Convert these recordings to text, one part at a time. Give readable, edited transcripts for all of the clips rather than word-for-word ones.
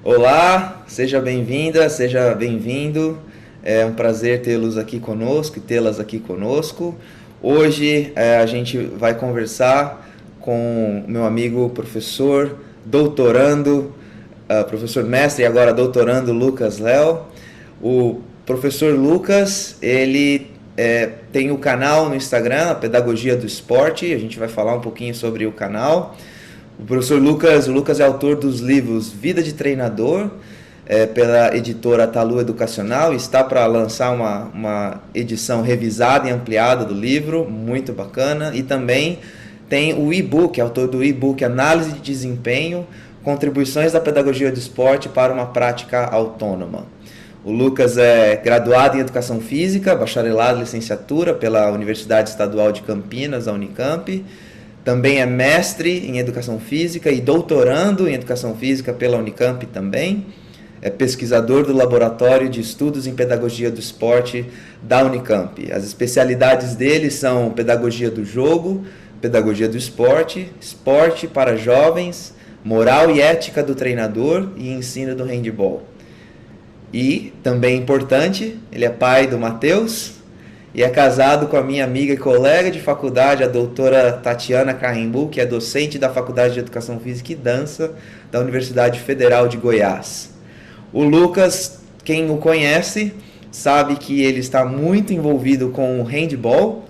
Olá, seja bem-vinda, seja bem-vindo. É um prazer tê-los aqui conosco e tê-las aqui conosco. Hoje a gente vai conversar com o meu amigo professor, doutorando, professor mestre e agora doutorando Lucas Léo. O professor Lucas, ele tem o canal no Instagram, a Pedagogia do Esporte. A gente vai falar um pouquinho sobre o canal. O professor Lucas, o Lucas é autor dos livros Vida de Treinador, pela editora Talu Educacional, está para lançar uma edição revisada e ampliada do livro, muito bacana, e também tem o e-book, autor do e-book Análise de Desempenho, Contribuições da Pedagogia do Esporte para uma Prática Autônoma. O Lucas é graduado em Educação Física, bacharelado e licenciatura pela Universidade Estadual de Campinas, a Unicamp. Também é mestre em Educação Física e doutorando em Educação Física pela Unicamp também. É pesquisador do Laboratório de Estudos em Pedagogia do Esporte da Unicamp. As especialidades dele são Pedagogia do Jogo, Pedagogia do Esporte, Esporte para Jovens, Moral e Ética do Treinador e Ensino do Handball. E, também importante, ele é pai do Matheus e é casado com a minha amiga e colega de faculdade, a doutora Tatiana Carrimbu, que é docente da Faculdade de Educação Física e Dança da Universidade Federal de Goiás. O Lucas, quem o conhece, sabe que ele está muito envolvido com o handball,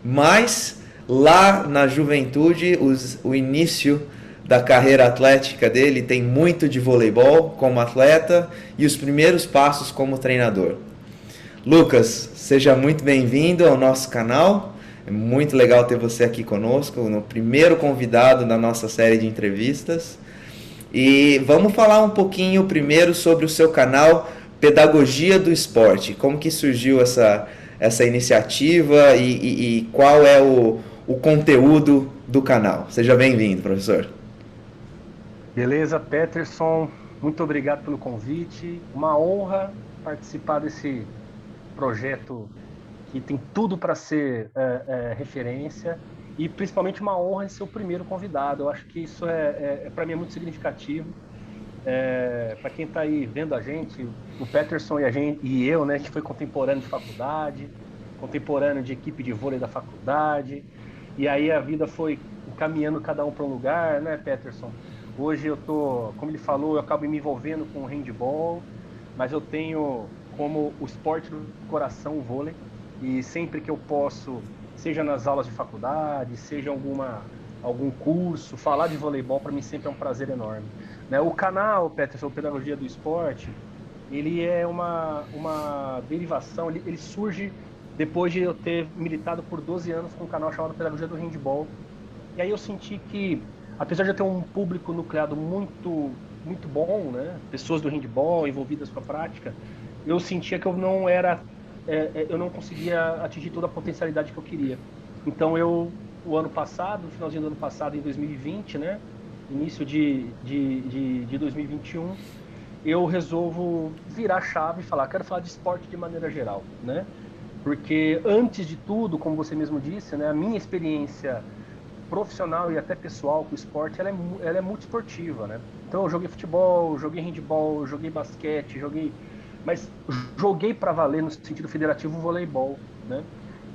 mas lá na juventude, o início da carreira atlética dele tem muito de voleibol como atleta e os primeiros passos como treinador. Lucas, seja muito bem-vindo ao nosso canal. É muito legal ter você aqui conosco, no primeiro convidado da nossa série de entrevistas. E vamos falar um pouquinho primeiro sobre o seu canal Pedagogia do Esporte. Como que surgiu essa iniciativa e qual é o conteúdo do canal? Seja bem-vindo, professor. Beleza, Peterson, muito obrigado pelo convite. Uma honra participar desse projeto que tem tudo para ser referência e principalmente uma honra em ser o primeiro convidado. Eu acho que isso para mim é muito significativo. Para quem está aí vendo a gente, o Peterson e eu, né, a gente foi contemporâneo de faculdade, contemporâneo de equipe de vôlei da faculdade, e aí a vida foi caminhando cada um para um lugar, né, Peterson? Hoje eu tô, como ele falou, eu acabo me envolvendo com o handball, mas eu tenho como o esporte do coração o vôlei, e sempre que eu posso, seja nas aulas de faculdade, seja algum curso, falar de voleibol para mim sempre é um prazer enorme. Né? O canal, Peterson, Pedagogia do Esporte, ele é uma derivação, ele surge depois de eu ter militado por 12 anos com um canal chamado Pedagogia do Handball. E aí eu senti que, apesar de eu ter um público nucleado muito, muito bom, né? Pessoas do handball envolvidas com a prática, eu sentia que eu não conseguia atingir toda a potencialidade que eu queria. Então o ano passado, no finalzinho do ano passado, em 2020, né? Início de 2021, eu resolvo virar a chave e falar, quero falar de esporte de maneira geral, né? Porque antes de tudo, como você mesmo disse, né? A minha experiência profissional e até pessoal com o esporte, ela é multiesportiva, né? Então eu joguei futebol, joguei handball, joguei basquete, mas joguei para valer no sentido federativo voleibol, né?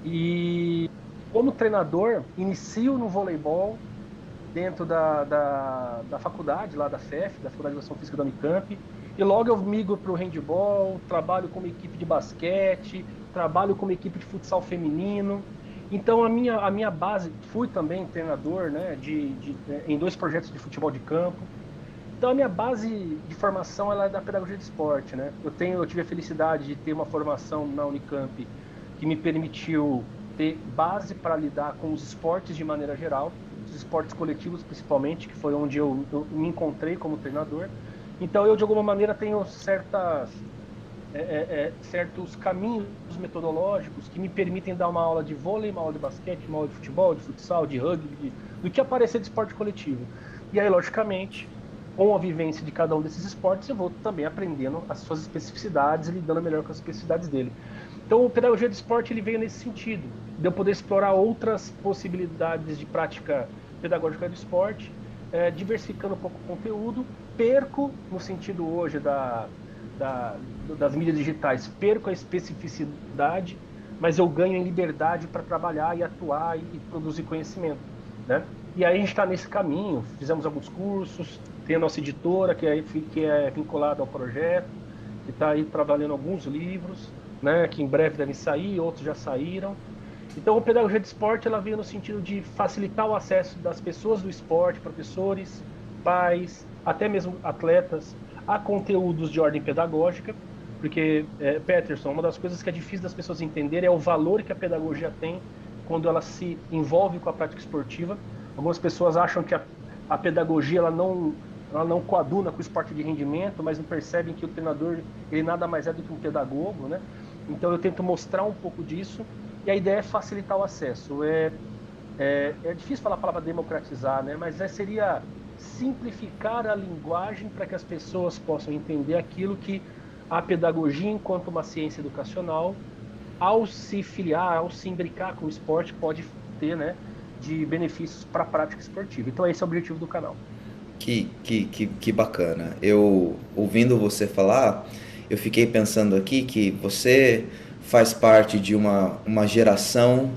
E como treinador, inicio no voleibol dentro da faculdade, lá da FEF, da Faculdade de Educação Física da Unicamp, e logo eu migro para o handball, trabalho como equipe de basquete, trabalho como equipe de futsal feminino. Então a minha base, fui também treinador, né, em 2 projetos de futebol de campo. Então a minha base de formação ela é da pedagogia de esporte, né? Eu tive a felicidade de ter uma formação na Unicamp que me permitiu ter base para lidar com os esportes de maneira geral, os esportes coletivos principalmente, que foi onde eu me encontrei como treinador. Então eu de alguma maneira tenho certos caminhos metodológicos que me permitem dar uma aula de vôlei, uma aula de basquete, uma aula de futebol, de futsal, de rugby, do que aparecer de esporte coletivo. E aí, logicamente, com a vivência de cada um desses esportes, eu vou também aprendendo as suas especificidades e lidando melhor com as especificidades dele. Então, o Pedagogia do Esporte ele veio nesse sentido, de eu poder explorar outras possibilidades de prática pedagógica do esporte, diversificando um pouco o conteúdo, perco, no sentido hoje das mídias digitais, perco a especificidade, mas eu ganho em liberdade para trabalhar e atuar e produzir conhecimento, né? E aí a gente está nesse caminho, fizemos alguns cursos, tem a nossa editora, que é vinculada ao projeto, que está aí trabalhando alguns livros, né, que em breve devem sair, outros já saíram. Então, a pedagogia de esporte ela veio no sentido de facilitar o acesso das pessoas do esporte, professores, pais, até mesmo atletas, a conteúdos de ordem pedagógica, porque, Peterson, uma das coisas que é difícil das pessoas entenderem é o valor que a pedagogia tem quando ela se envolve com a prática esportiva. Algumas pessoas acham que a pedagogia ela não coaduna com o esporte de rendimento, mas não percebem que o treinador ele nada mais é do que um pedagogo, né? Então eu tento mostrar um pouco disso e a ideia é facilitar o acesso. É difícil falar a palavra democratizar, né? Mas seria simplificar a linguagem para que as pessoas possam entender aquilo que a pedagogia, enquanto uma ciência educacional, ao se filiar, ao se imbricar com o esporte, pode ter, né, de benefícios para a prática esportiva. Então esse é o objetivo do canal. Que bacana. Eu, ouvindo você falar, eu fiquei pensando aqui que você faz parte de uma geração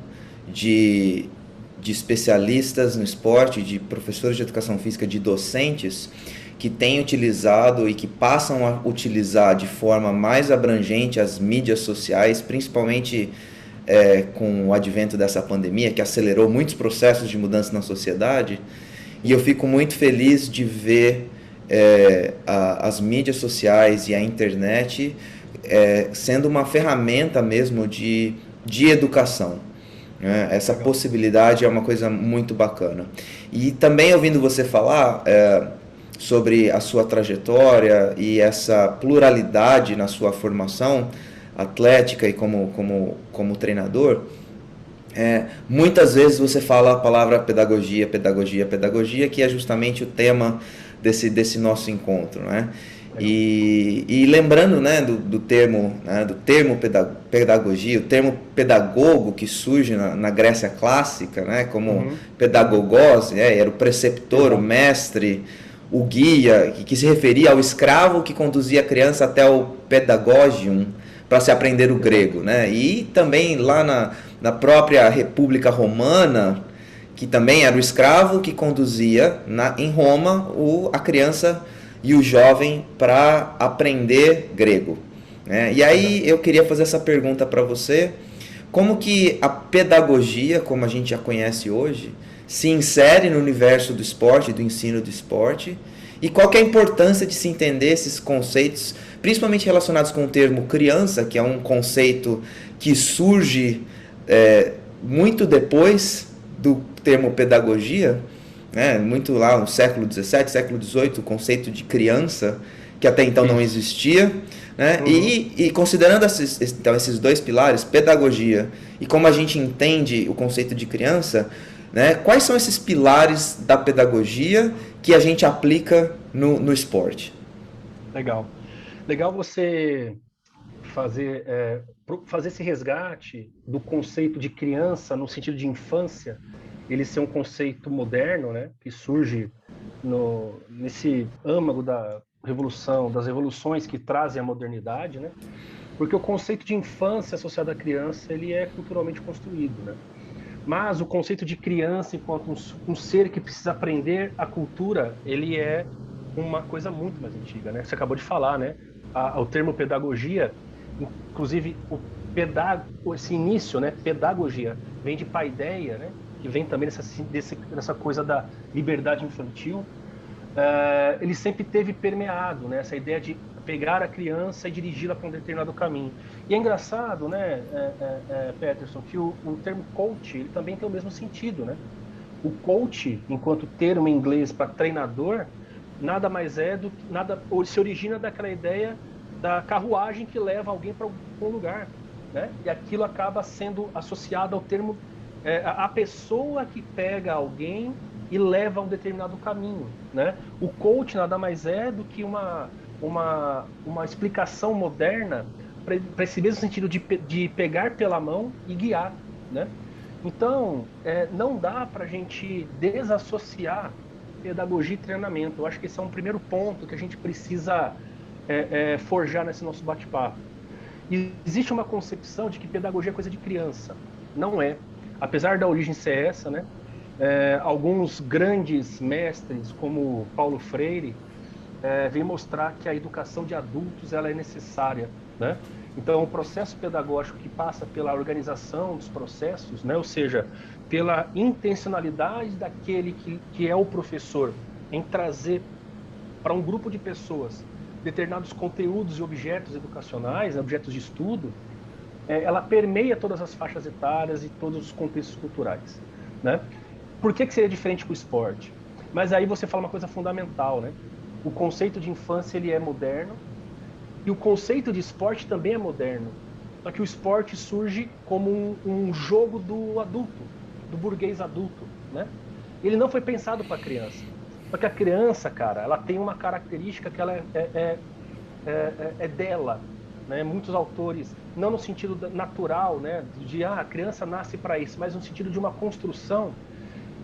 de, de especialistas no esporte, de professores de educação física, de docentes que têm utilizado e que passam a utilizar de forma mais abrangente as mídias sociais, principalmente com o advento dessa pandemia, que acelerou muitos processos de mudança na sociedade. E eu fico muito feliz de ver as mídias sociais e a internet sendo uma ferramenta mesmo de educação. Né? Essa possibilidade é uma coisa muito bacana. E também ouvindo você falar sobre a sua trajetória e essa pluralidade na sua formação atlética e como treinador, muitas vezes você fala a palavra pedagogia, pedagogia, pedagogia, que é justamente o tema desse nosso encontro, né? E lembrando, né, do termo pedagogia, o termo pedagogo que surge na Grécia clássica, né, como pedagogos, era o preceptor, o mestre, o guia, que se referia ao escravo que conduzia a criança até o pedagogium para se aprender o grego, né? E também lá na própria República Romana, que também era o escravo que conduzia em Roma a criança e o jovem para aprender grego. Né? E aí eu queria fazer essa pergunta para você: como que a pedagogia, como a gente já conhece hoje, se insere no universo do esporte, do ensino do esporte, e qual que é a importância de se entender esses conceitos, principalmente relacionados com o termo criança, que é um conceito que surge muito depois do termo pedagogia, né? Muito lá no século XVII, século XVIII, o conceito de criança, que até então não existia. Né? E considerando esses dois pilares, pedagogia e como a gente entende o conceito de criança, né? Quais são esses pilares da pedagogia que a gente aplica no esporte? Legal você fazer esse resgate do conceito de criança no sentido de infância, ele ser um conceito moderno, né, que surge nesse âmago das revoluções que trazem a modernidade, né? Porque o conceito de infância associado à criança, ele é culturalmente construído, né? Mas o conceito de criança enquanto um ser que precisa aprender a cultura, ele é uma coisa muito mais antiga, né? Você acabou de falar, né? O termo pedagogia, inclusive esse início, né? Pedagogia, vem de paideia, né? Que vem também dessa coisa da liberdade infantil. Ele sempre teve permeado, né? Essa ideia de pegar a criança e dirigi-la para um determinado caminho. E é engraçado, né, Peterson, que o termo coach ele também tem o mesmo sentido, né? O coach, enquanto termo em inglês para treinador, nada mais é do que ou se origina daquela ideia da carruagem que leva alguém para um lugar, né? E aquilo acaba sendo associado ao termo a pessoa que pega alguém e leva a um determinado caminho, né? O coach nada mais é do que uma explicação moderna para esse mesmo sentido de pegar pela mão e guiar, né? Então, não dá para a gente desassociar pedagogia e treinamento. Eu acho que esse é um primeiro ponto que a gente precisa forjar nesse nosso bate-papo. Existe uma concepção de que pedagogia é coisa de criança. Não é. Apesar da origem ser essa, né? Alguns grandes mestres, como Paulo Freire, vem mostrar que a educação de adultos ela é necessária, né? Então, o processo pedagógico que passa pela organização dos processos, né? Ou seja, pela intencionalidade daquele que é o professor em trazer para um grupo de pessoas determinados conteúdos e objetos educacionais, né, objetos de estudo, ela permeia todas as faixas etárias e todos os contextos culturais, né? Por que seria diferente com o esporte? Mas aí você fala uma coisa fundamental, né? O conceito de infância ele é moderno e o conceito de esporte também é moderno. Só que o esporte surge como um jogo do adulto, do burguês adulto, né? Ele não foi pensado para a criança. Só que a criança, cara, ela tem uma característica que ela é dela, né? Muitos autores, não no sentido natural, né? De a criança nasce para isso, mas no sentido de uma construção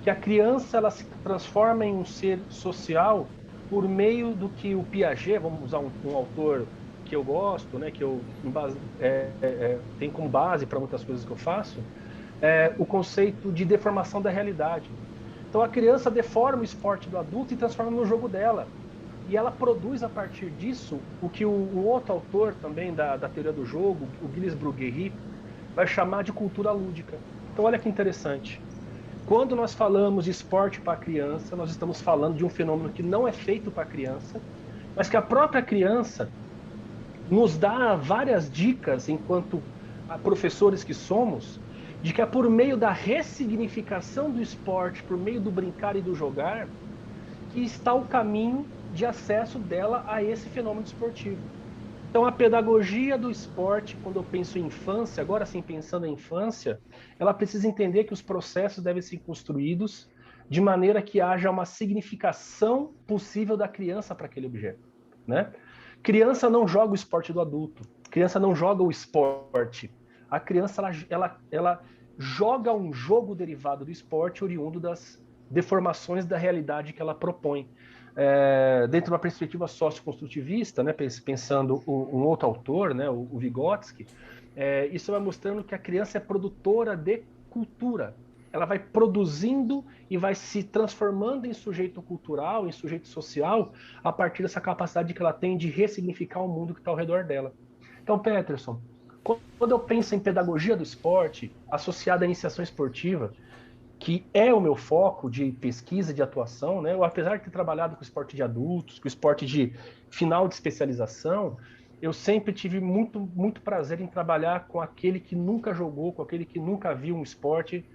que a criança ela se transforma em um ser social por meio do que o Piaget, vamos usar um autor que eu gosto, né, que eu tem como base para muitas coisas que eu faço, o conceito de deformação da realidade. Então a criança deforma o esporte do adulto e transforma no jogo dela. E ela produz a partir disso o que um outro autor também da teoria do jogo, o Gilles Bruguéry, vai chamar de cultura lúdica. Então olha que interessante. Quando nós falamos de esporte para a criança, nós estamos falando de um fenômeno que não é feito para a criança, mas que a própria criança nos dá várias dicas, enquanto professores que somos, de que é por meio da ressignificação do esporte, por meio do brincar e do jogar, que está o caminho de acesso dela a esse fenômeno esportivo. Então, a pedagogia do esporte, quando eu penso em infância, agora sim pensando em infância, ela precisa entender que os processos devem ser construídos de maneira que haja uma significação possível da criança para aquele objeto, né? Criança não joga o esporte do adulto, criança não joga o esporte. A criança ela joga um jogo derivado do esporte oriundo das deformações da realidade que ela propõe. Dentro de uma perspectiva socioconstrutivista, né, pensando um outro autor, né, o Vygotsky, isso vai mostrando que a criança é produtora de cultura. Ela vai produzindo e vai se transformando em sujeito cultural, em sujeito social, a partir dessa capacidade que ela tem de ressignificar o mundo que está ao redor dela. Então, Peterson, quando eu penso em pedagogia do esporte, associada à iniciação esportiva, que é o meu foco de pesquisa, de atuação, né? Eu, apesar de ter trabalhado com esporte de adultos, com esporte de final de especialização, eu sempre tive muito prazer em trabalhar com aquele que nunca jogou, com aquele que nunca viu um esporte.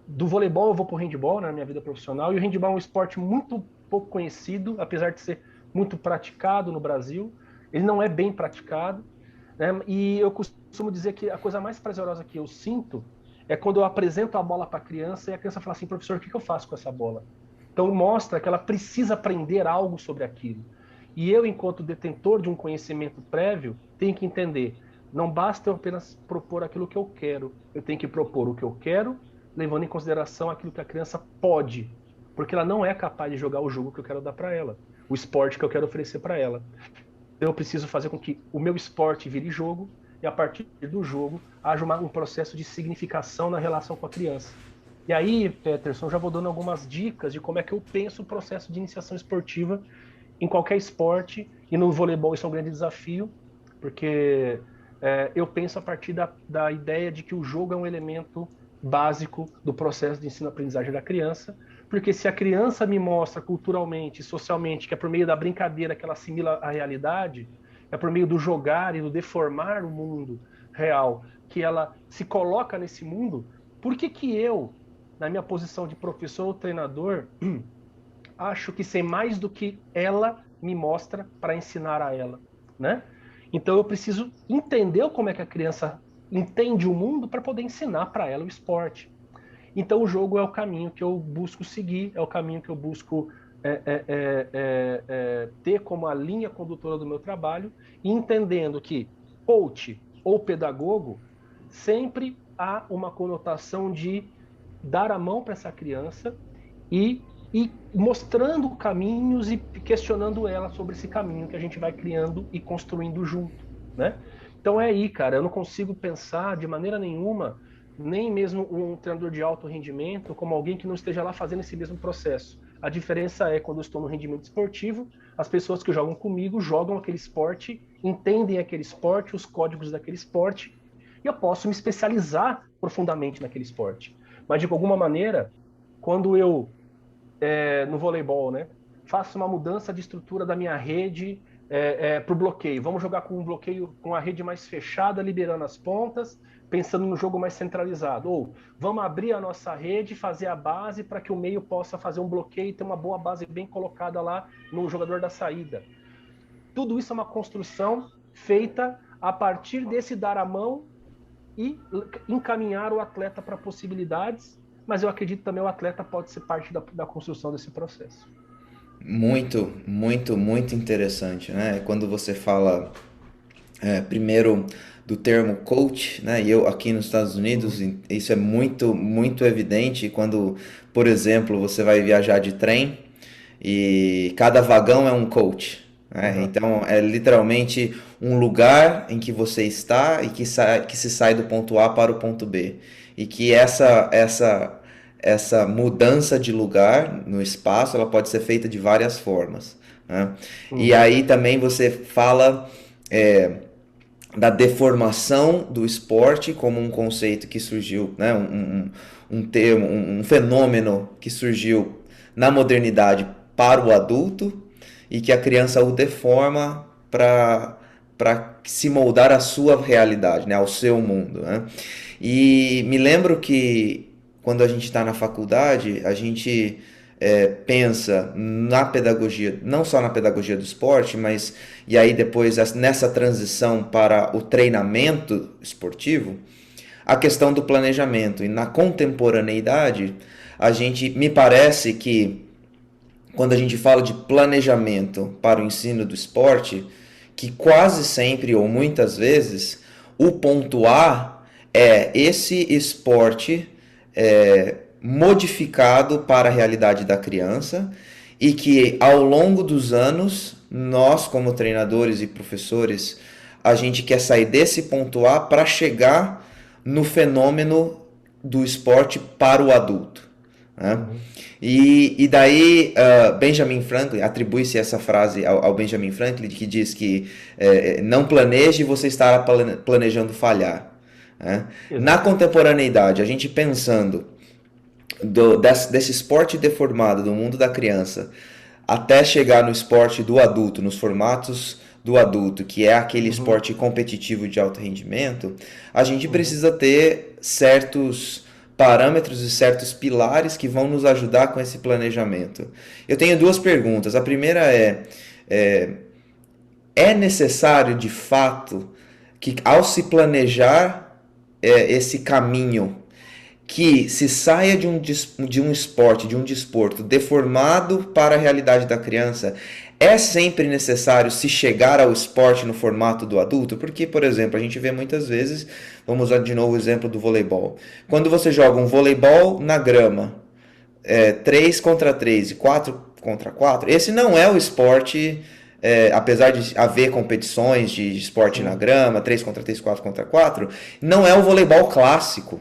Do voleibol eu vou para o handebol, né, na minha vida profissional, e o handebol é um esporte muito pouco conhecido, apesar de ser muito praticado no Brasil. Ele não é bem praticado, né? E eu costumo dizer que a coisa mais prazerosa que eu sinto é quando eu apresento a bola para a criança e a criança fala assim, professor, o que eu faço com essa bola? Então mostra que ela precisa aprender algo sobre aquilo. E eu, enquanto detentor de um conhecimento prévio, tenho que entender, não basta eu apenas propor aquilo que eu quero, eu tenho que propor o que eu quero, levando em consideração aquilo que a criança pode, porque ela não é capaz de jogar o jogo que eu quero dar para ela, o esporte que eu quero oferecer para ela. Eu preciso fazer com que o meu esporte vire jogo e, a partir do jogo, haja um processo de significação na relação com a criança. E aí, Peterson, já vou dando algumas dicas de como é que eu penso o processo de iniciação esportiva em qualquer esporte, e no voleibol isso é um grande desafio, porque eu penso a partir da ideia de que o jogo é um elemento básico do processo de ensino-aprendizagem da criança, porque se a criança me mostra culturalmente, socialmente, que é por meio da brincadeira que ela assimila a realidade, é por meio do jogar e do deformar o mundo real, que ela se coloca nesse mundo, por que eu, na minha posição de professor ou treinador, acho que sei mais do que ela me mostra para ensinar a ela, né? Então eu preciso entender como é que a criança entende o mundo para poder ensinar para ela o esporte. Então o jogo é o caminho que eu busco seguir, é o caminho que eu busco ter como a linha condutora do meu trabalho, e entendendo que coach ou pedagogo sempre há uma conotação de dar a mão para essa criança e e mostrando caminhos e questionando ela sobre esse caminho que a gente vai criando e construindo junto, né? Então é aí, cara, eu não consigo pensar de maneira nenhuma, nem mesmo um treinador de alto rendimento, como alguém que não esteja lá fazendo esse mesmo processo. A diferença é quando eu estou no rendimento esportivo, as pessoas que jogam comigo jogam aquele esporte, entendem aquele esporte, os códigos daquele esporte, e eu posso me especializar profundamente naquele esporte. Mas de alguma maneira, quando eu no voleibol, né? Faço uma mudança de estrutura da minha rede para o bloqueio. Vamos jogar com um bloqueio com a rede mais fechada, liberando as pontas, pensando no jogo mais centralizado. Ou vamos abrir a nossa rede, fazer a base para que o meio possa fazer um bloqueio e ter uma boa base bem colocada lá no jogador da saída. Tudo isso é uma construção feita a partir desse dar a mão e encaminhar o atleta para possibilidades, mas eu acredito também o atleta pode ser parte da construção desse processo. Muito, muito, muito interessante, né? Quando você fala primeiro do termo coach, né? E eu aqui nos Estados Unidos, Uhum. isso é muito, muito evidente quando, por exemplo, você vai viajar de trem e cada vagão é um coach, né? Uhum. Então é literalmente um lugar em que você está e que se sai do ponto A para o ponto B. E que essa mudança de lugar no espaço ela pode ser feita de várias formas, né? E Uhum. aí também você fala da deformação do esporte como um conceito que surgiu, né? Um termo, um fenômeno que surgiu na modernidade para o adulto e que a criança o deforma para se moldar à sua realidade, né? Ao seu mundo, né? E me lembro que quando a gente está na faculdade, a gente pensa na pedagogia, não só na pedagogia do esporte, mas e aí depois nessa transição para o treinamento esportivo, a questão do planejamento. E na contemporaneidade, a gente me parece que quando a gente fala de planejamento para o ensino do esporte, que quase sempre ou muitas vezes o ponto A é esse esporte modificado para a realidade da criança e que ao longo dos anos nós como treinadores e professores a gente quer sair desse ponto A para chegar no fenômeno do esporte para o adulto, né? Uhum. E daí Benjamin Franklin, atribui-se essa frase ao Benjamin Franklin, que diz que não planeje, você estará planejando falhar, né? Na Exato. contemporaneidade, a gente pensando desse esporte deformado do mundo da criança até chegar no esporte do adulto, nos formatos do adulto, que é aquele Uhum. esporte competitivo de alto rendimento, a gente Uhum. precisa ter certos parâmetros e certos pilares que vão nos ajudar com esse planejamento. Eu tenho duas perguntas. A primeira é, é necessário de fato que ao se planejar esse caminho que se saia de um esporte, de um desporto deformado para a realidade da criança, é sempre necessário se chegar ao esporte no formato do adulto? Porque, por exemplo, a gente vê muitas vezes, vamos usar de novo o exemplo do voleibol. Quando você joga um voleibol na grama, 3 contra 3 e 4 contra 4, esse não é o esporte, apesar de haver competições de esporte na Sim. grama, 3 contra 3, 4 contra 4, não é o voleibol clássico,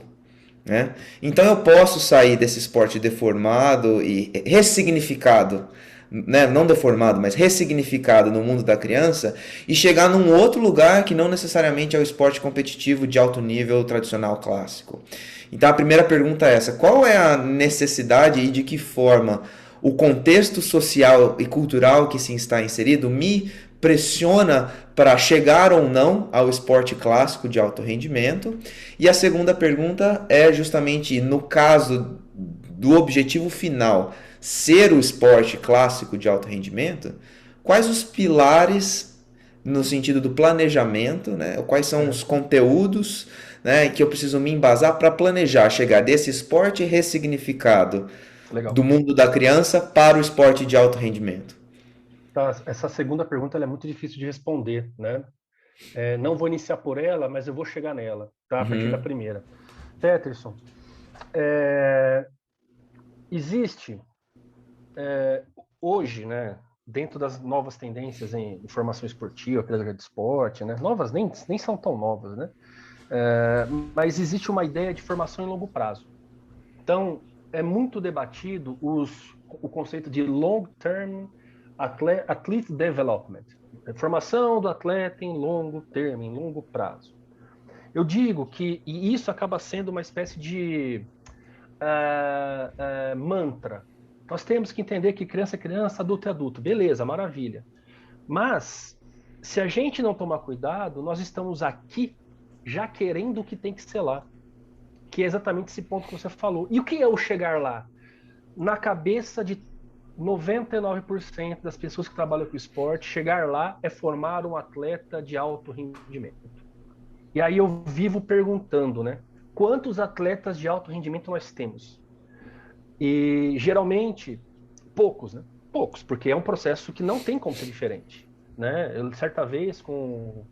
né? Então eu posso sair desse esporte deformado e ressignificado, né? Não deformado, mas ressignificado no mundo da criança e chegar num outro lugar que não necessariamente é o esporte competitivo de alto nível tradicional clássico. Então a primeira pergunta é essa: qual é a necessidade e de que forma o contexto social e cultural que se está inserido me pressiona para chegar ou não ao esporte clássico de alto rendimento? E a segunda pergunta é justamente no caso do objetivo final ser o esporte clássico de alto rendimento, quais os pilares no sentido do planejamento, né? Quais são É. os conteúdos, né, que eu preciso me embasar para planejar chegar desse esporte ressignificado do Legal. mundo da criança para o esporte de alto rendimento? Tá, essa segunda pergunta ela é muito difícil de responder, né? Não vou iniciar por ela, mas eu vou chegar nela, tá? A partir da Uhum, primeira. Peterson, é, existe. Hoje, né, dentro das novas tendências em formação esportiva, pedagogia de esporte, né, novas nem são tão novas, né, mas existe uma ideia de formação em longo prazo. Então, é muito debatido o conceito de long-term athlete development, formação do atleta em longo termo, em longo prazo. Eu digo que e isso acaba sendo uma espécie de mantra. Nós temos que entender que criança é criança, adulto é adulto. Beleza, maravilha. Mas, se a gente não tomar cuidado, nós estamos aqui já querendo o que tem que ser lá. Que é exatamente esse ponto que você falou. E o que é o chegar lá? Na cabeça de 99% das pessoas que trabalham com esporte, chegar lá é formar um atleta de alto rendimento. E aí eu vivo perguntando, né? Quantos atletas de alto rendimento nós temos? E geralmente poucos, né? Poucos, porque é um processo que não tem como ser diferente, né? Eu, certa vez com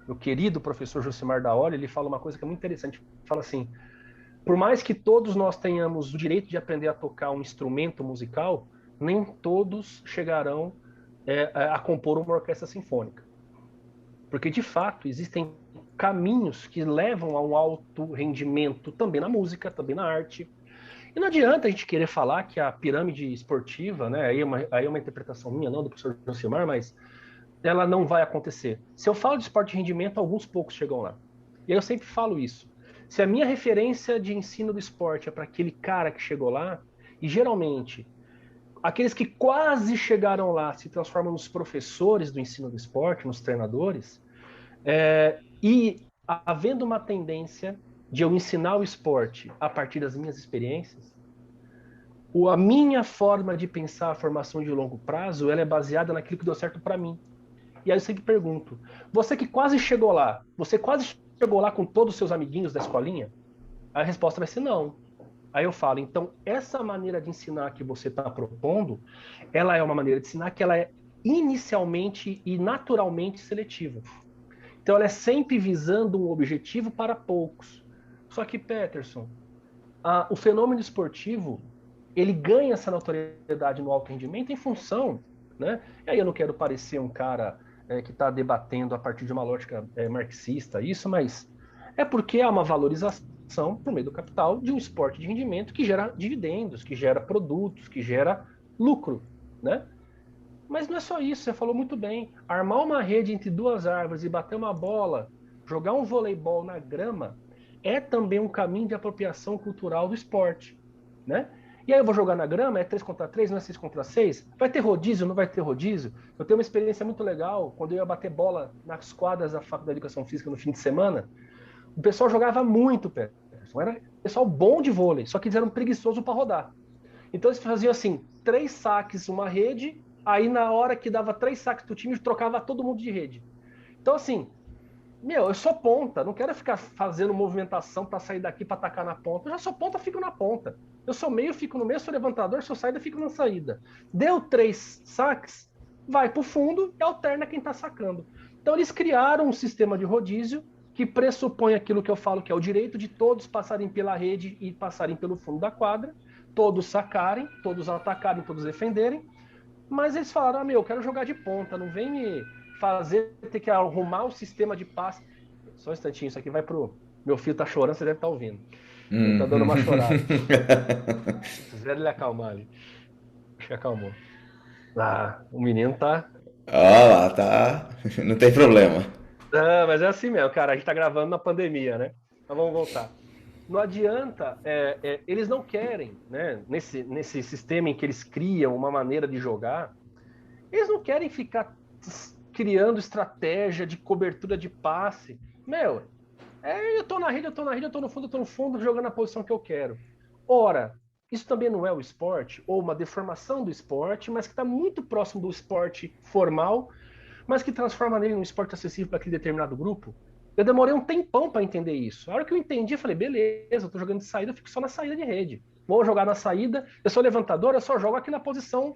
o querido professor Josimar Daoli, ele fala uma coisa que é muito interessante. Fala assim: por mais que todos nós tenhamos o direito de aprender a tocar um instrumento musical, nem todos chegarão a compor uma orquestra sinfônica. Porque, de fato, existem caminhos que levam a um alto rendimento também na música, também na arte. E não adianta a gente querer falar que a pirâmide esportiva, né, aí é uma interpretação minha, não do professor Josimar, mas ela não vai acontecer. Se eu falo de esporte de rendimento, alguns poucos chegam lá. E aí eu sempre falo isso. Se a minha referência de ensino do esporte é para aquele cara que chegou lá, e geralmente aqueles que quase chegaram lá se transformam nos professores do ensino do esporte, nos treinadores, e havendo uma tendência de eu ensinar o esporte a partir das minhas experiências, a minha forma de pensar a formação de longo prazo ela é baseada naquilo que deu certo para mim. E aí eu sempre pergunto: você que quase chegou lá, você quase chegou lá com todos os seus amiguinhos da escolinha? A resposta vai ser não. Aí eu falo: então essa maneira de ensinar que você está propondo, ela é uma maneira de ensinar que ela é inicialmente e naturalmente seletiva. Então ela é sempre visando um objetivo para poucos. Só que, Peterson, o fenômeno esportivo ele ganha essa notoriedade no alto rendimento em função, né? E aí eu não quero parecer um cara que está debatendo a partir de uma lógica marxista isso, mas é porque há uma valorização por meio do capital de um esporte de rendimento que gera dividendos, que gera produtos, que gera lucro, né? Mas não é só isso, você falou muito bem. Armar uma rede entre duas árvores e bater uma bola, jogar um voleibol na grama, é também um caminho de apropriação cultural do esporte, né? E aí eu vou jogar na grama, é 3 contra 3, não é 6 contra 6? Vai ter rodízio, não vai ter rodízio? Eu tenho uma experiência muito legal, quando eu ia bater bola nas quadras da Faculdade de Educação Física no fim de semana, o pessoal jogava muito, Peterson. Era pessoal bom de vôlei, só que eles eram preguiçosos para rodar. Então eles faziam assim, 3 saques, uma rede, aí na hora que dava 3 saques do time, trocava todo mundo de rede. Então assim, eu sou ponta, não quero ficar fazendo movimentação para sair daqui para atacar na ponta. Eu já sou ponta, fico na ponta. Eu sou meio, fico no meio, sou levantador, sou saída, fico na saída. Deu 3 saques, vai para o fundo e alterna quem está sacando. Então eles criaram um sistema de rodízio que pressupõe aquilo que eu falo que é o direito de todos passarem pela rede e passarem pelo fundo da quadra, todos sacarem, todos atacarem, todos defenderem, mas eles falaram: eu quero jogar de ponta, não vem me fazer ter que arrumar o sistema de passe. Só um instantinho, isso aqui vai pro. Meu filho tá chorando, você deve estar ouvindo. Ele tá dando uma chorada. Preciso ele acalmar ali. Acho que acalmou. O menino tá. Ó lá, tá. Não tem problema. Mas é assim mesmo, cara. A gente tá gravando na pandemia, né? Mas vamos voltar. Não adianta, eles não querem, né? Nesse sistema em que eles criam uma maneira de jogar, eles não querem ficar criando estratégia de cobertura de passe. Eu tô na rede, eu tô na rede, eu tô no fundo, jogando a posição que eu quero. Ora, isso também não é o esporte, ou uma deformação do esporte, mas que está muito próximo do esporte formal, mas que transforma nele num esporte acessível para aquele determinado grupo. Eu demorei um tempão para entender isso. A hora que eu entendi, eu falei: beleza, eu tô jogando de saída, eu fico só na saída de rede. Vou jogar na saída, eu sou levantador, eu só jogo aqui na posição,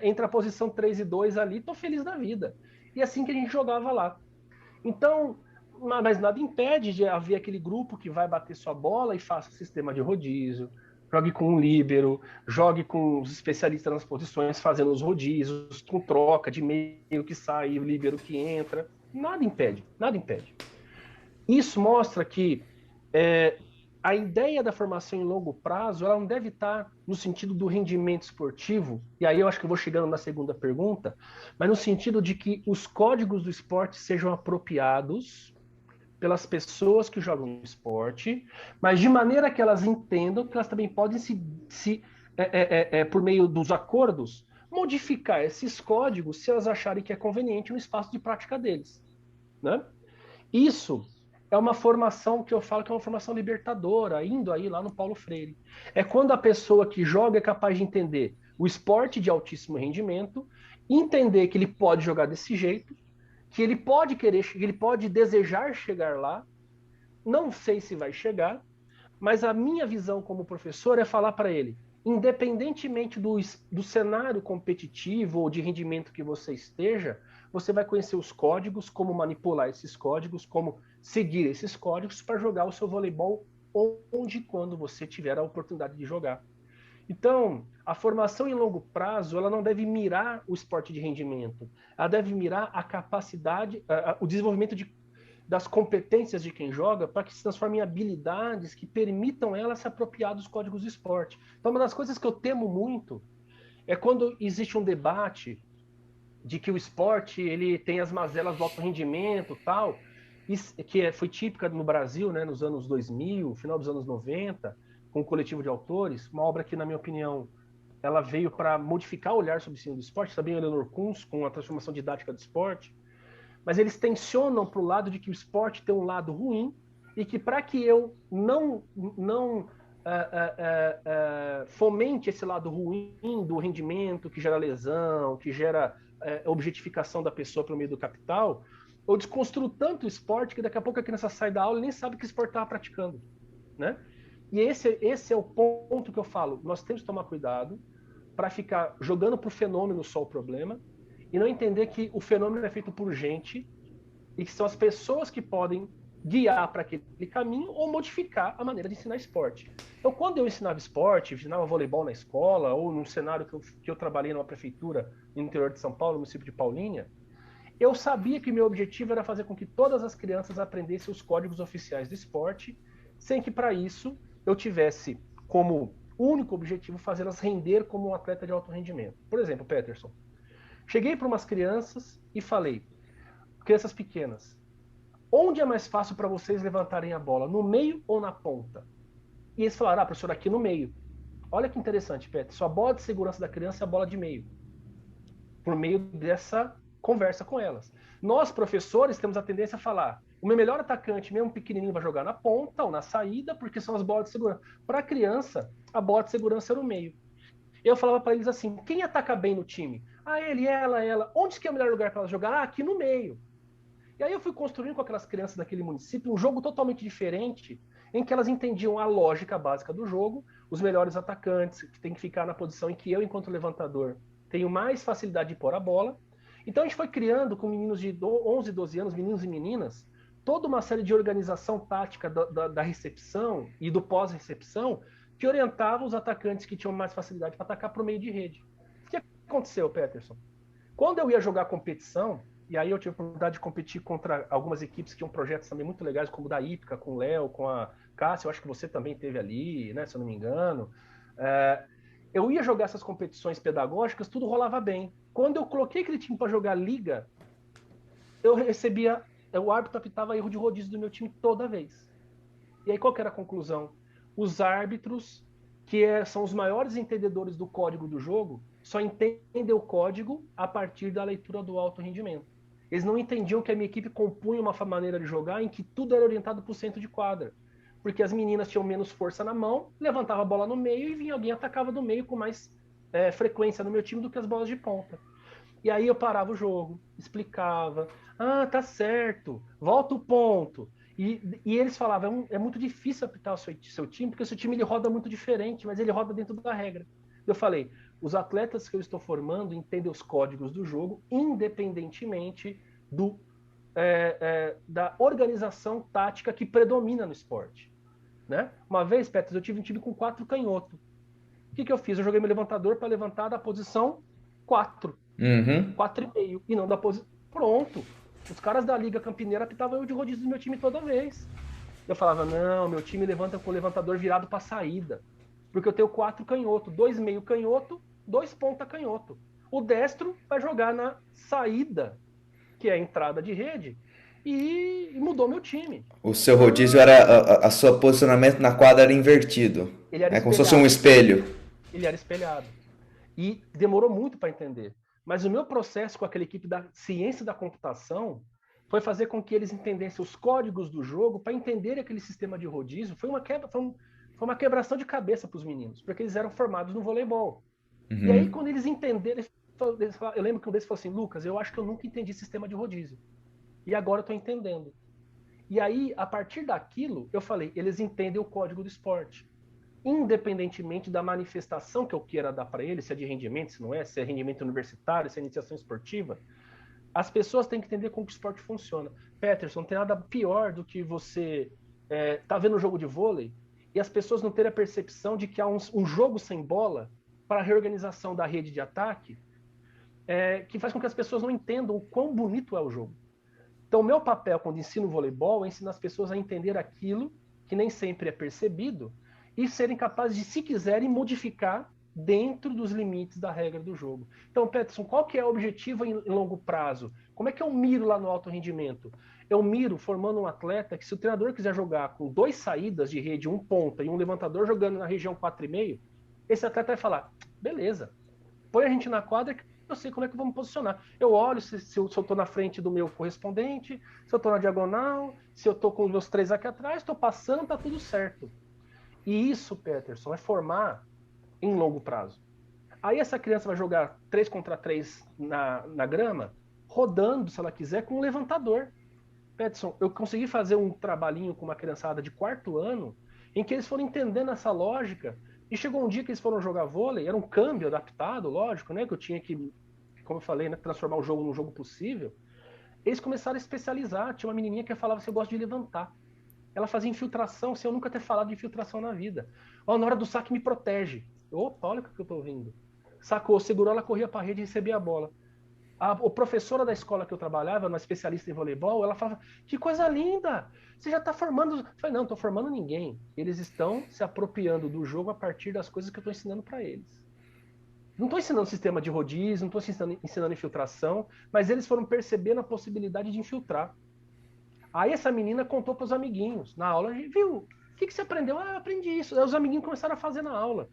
entre a posição 3 e 2 ali, tô feliz da vida. E assim que a gente jogava lá. Então, mas nada impede de haver aquele grupo que vai bater sua bola e faça o sistema de rodízio, jogue com um líbero, jogue com os especialistas nas posições, fazendo os rodízios, com troca de meio que sai, o líbero que entra. Nada impede, nada impede. Isso mostra que a ideia da formação em longo prazo ela não deve estar no sentido do rendimento esportivo, e aí eu acho que eu vou chegando na segunda pergunta, mas no sentido de que os códigos do esporte sejam apropriados pelas pessoas que jogam esporte, mas de maneira que elas entendam que elas também podem por meio dos acordos, modificar esses códigos se elas acharem que é conveniente no espaço de prática deles, né? Isso é uma formação que eu falo que é uma formação libertadora, indo aí lá no Paulo Freire. É quando a pessoa que joga é capaz de entender o esporte de altíssimo rendimento, entender que ele pode jogar desse jeito, que ele pode querer, que ele pode desejar chegar lá. Não sei se vai chegar, mas a minha visão como professor é falar para ele, independentemente do cenário competitivo ou de rendimento que você esteja, você vai conhecer os códigos, como manipular esses códigos, como seguir esses códigos para jogar o seu voleibol onde e quando você tiver a oportunidade de jogar. Então, a formação em longo prazo, ela não deve mirar o esporte de rendimento, ela deve mirar a capacidade, o desenvolvimento das competências de quem joga para que se transformem em habilidades que permitam ela se apropriar dos códigos de esporte. Então, uma das coisas que eu temo muito é quando existe um debate de que o esporte ele tem as mazelas do alto rendimento tal, que foi típica no Brasil, né, nos anos 2000, final dos anos 90, com o coletivo de autores, uma obra que, na minha opinião, ela veio para modificar o olhar sobre o ensino do esporte, também o Eleanor Kunz, com a transformação didática do esporte, mas eles tensionam para o lado de que o esporte tem um lado ruim e que para que eu não fomente esse lado ruim do rendimento que gera lesão, que gera objetificação da pessoa pelo meio do capital, eu desconstruo tanto o esporte que daqui a pouco a criança sai da aula e nem sabe que esporte estava praticando, né? E esse é o ponto que eu falo. Nós temos que tomar cuidado para ficar jogando para o fenômeno só o problema e não entender que o fenômeno é feito por gente e que são as pessoas que podem guiar para aquele caminho ou modificar a maneira de ensinar esporte. Então, quando eu ensinava esporte, ensinava voleibol na escola ou num cenário que eu trabalhei numa prefeitura no interior de São Paulo, no município de Paulínia, eu sabia que meu objetivo era fazer com que todas as crianças aprendessem os códigos oficiais do esporte, sem que para isso eu tivesse como único objetivo fazê-las render como um atleta de alto rendimento. Por exemplo, Peterson, cheguei para umas crianças e falei, crianças pequenas, onde é mais fácil para vocês levantarem a bola, no meio ou na ponta? E eles falaram, professor, aqui no meio. Olha que interessante, Peterson, a bola de segurança da criança é a bola de meio, por meio dessa conversa com elas. Nós, professores, temos a tendência a falar, o meu melhor atacante, mesmo pequenininho, vai jogar na ponta ou na saída, porque são as bolas de segurança. Para a criança, a bola de segurança era o meio. Eu falava para eles assim, quem ataca bem no time? Ah, ele, ela. Onde que é o melhor lugar para ela jogar? Ah, aqui no meio. E aí eu fui construindo com aquelas crianças daquele município um jogo totalmente diferente, em que elas entendiam a lógica básica do jogo, os melhores atacantes, que tem que ficar na posição em que eu, enquanto levantador, tenho mais facilidade de pôr a bola. Então a gente foi criando com meninos de 11, 12 anos, meninos e meninas, toda uma série de organização tática da recepção e do pós-recepção que orientava os atacantes que tinham mais facilidade para atacar para o meio de rede. O que aconteceu, Peterson? Quando eu ia jogar competição, e aí eu tive a oportunidade de competir contra algumas equipes que tinham projetos também muito legais, como o da Ípica, com o Léo, com a Cássia, eu acho que você também teve ali, né, se eu não me engano. Eu ia jogar essas competições pedagógicas, tudo rolava bem. Quando eu coloquei aquele time para jogar liga, eu recebia, o árbitro apitava erro de rodízio do meu time toda vez. E aí qual que era a conclusão? Os árbitros, são os maiores entendedores do código do jogo, só entendem o código a partir da leitura do alto rendimento. Eles não entendiam que a minha equipe compunha uma maneira de jogar em que tudo era orientado para o centro de quadra. Porque as meninas tinham menos força na mão, levantava a bola no meio e vinha alguém atacava do meio com mais frequência no meu time do que as bolas de ponta. E aí eu parava o jogo, explicava, tá certo, volta o ponto. E eles falavam, é muito difícil apitar o seu time, porque o seu time ele roda muito diferente, mas ele roda dentro da regra. Eu falei, os atletas que eu estou formando entendem os códigos do jogo, independentemente da organização tática que predomina no esporte. né? Uma vez, Petros, eu tive um time com 4 canhotos. O que eu fiz? Eu joguei meu levantador para levantar da posição 4, Uhum. 4,5, e não da posição. Pronto. Os caras da Liga Campineira apitavam eu de rodízio do meu time toda vez. Eu falava, não, meu time levanta com o levantador virado para saída. Porque eu tenho 4 canhoto, 2 meio canhoto, 2 ponta canhoto. O destro vai jogar na saída, que é a entrada de rede, e mudou meu time. O seu rodízio Ah, era a seu posicionamento na quadra era invertido. ele era É como se fosse um espelhado. espelho. Ele era espelhado. E demorou muito para entender. Mas o meu processo com aquela equipe da ciência da computação foi fazer com que eles entendessem os códigos do jogo para entender aquele sistema de rodízio. Foi uma quebração de cabeça para os meninos, porque eles eram formados no voleibol. E aí, Uhum. quando eles entenderam, eu lembro que um deles falou assim, Lucas, eu acho que eu nunca entendi sistema de rodízio. E agora eu estou entendendo. E aí, a partir daquilo, eu falei, eles entendem o código do esporte. Independentemente da manifestação que eu queira dar para eles, se é de rendimento, se não é, se é rendimento universitário, se é iniciação esportiva, as pessoas têm que entender como que o esporte funciona. Peterson, não tem nada pior do que você tá vendo um jogo de vôlei e as pessoas não terem a percepção de que há um jogo sem bola para a reorganização da rede de ataque, que faz com que as pessoas não entendam o quão bonito é o jogo. Então, o meu papel quando ensino voleibol é ensinar as pessoas a entender aquilo que nem sempre é percebido e serem capazes de, se quiserem, modificar dentro dos limites da regra do jogo. Então, Peterson, qual que é o objetivo em longo prazo? Como é que eu miro lá no alto rendimento? Eu miro formando um atleta que, se o treinador quiser jogar com 2 saídas de rede, um ponta e um levantador jogando na região 4,5, esse atleta vai falar, beleza, põe a gente na quadra que eu sei como é que eu vou me posicionar. Eu olho se eu estou na frente do meu correspondente, se eu estou na diagonal, se eu estou com os meus 3 aqui atrás, estou passando, está tudo certo. E isso, Peterson, é formar em longo prazo. Aí essa criança vai jogar 3 contra 3 na grama, rodando, se ela quiser, com um levantador. Peterson, eu consegui fazer um trabalhinho com uma criançada de 4º ano, em que eles foram entendendo essa lógica, e chegou um dia que eles foram jogar vôlei, era um câmbio adaptado, lógico, né? Que eu tinha que, como eu falei, né, transformar o jogo num jogo possível. Eles começaram a especializar. Tinha uma menininha que falava assim, eu gosto de levantar. Ela fazia infiltração, sem eu nunca ter falado de infiltração na vida. Ó, na hora do saque me protege. Opa, olha o que eu tô ouvindo. Sacou, segurou, ela corria para a rede e recebia a bola. A professora da escola que eu trabalhava, uma especialista em voleibol, ela falava, que coisa linda, você já está formando. Eu falei, não, estou formando ninguém. Eles estão se apropriando do jogo a partir das coisas que eu estou ensinando para eles. Não estou ensinando sistema de rodízio, não estou ensinando infiltração, mas eles foram percebendo a possibilidade de infiltrar. Aí essa menina contou para os amiguinhos na aula, viu, o que você aprendeu? Ah, eu aprendi isso. Aí os amiguinhos começaram a fazer na aula.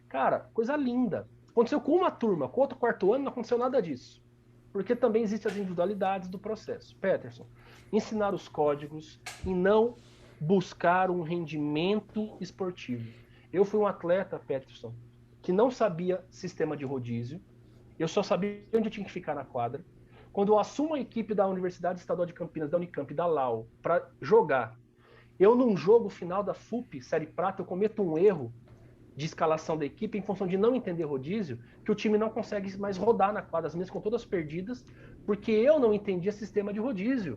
Cara, coisa linda. Aconteceu com uma turma, com outro 4º ano não aconteceu nada disso. Porque também existem as individualidades do processo. Peterson, ensinar os códigos e não buscar um rendimento esportivo. Eu fui um atleta, Peterson, que não sabia sistema de rodízio, eu só sabia onde eu tinha que ficar na quadra. Quando eu assumo a equipe da Universidade Estadual de Campinas, da Unicamp, da LAU, para jogar, eu num jogo final da FUP, Série Prata, eu cometo um erro de escalação da equipe em função de não entender rodízio, que o time não consegue mais rodar na quadra, as minhas com todas perdidas, porque eu não entendia sistema de rodízio.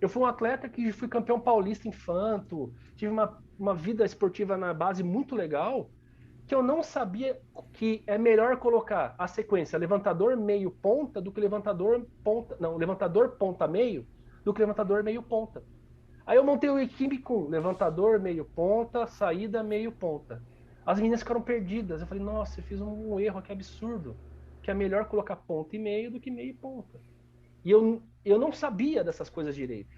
Eu fui um atleta que fui campeão paulista infanto, tive uma vida esportiva na base muito legal, que eu não sabia que é melhor colocar a sequência levantador meio ponta do que levantador ponta, não, levantador ponta meio do que levantador meio ponta. Aí eu montei uma equipe com levantador meio ponta, saída meio ponta. As meninas ficaram perdidas. Eu falei, nossa, eu fiz um erro aqui absurdo. Que é melhor colocar ponta e meio do que meio e ponta. E eu não sabia dessas coisas direito.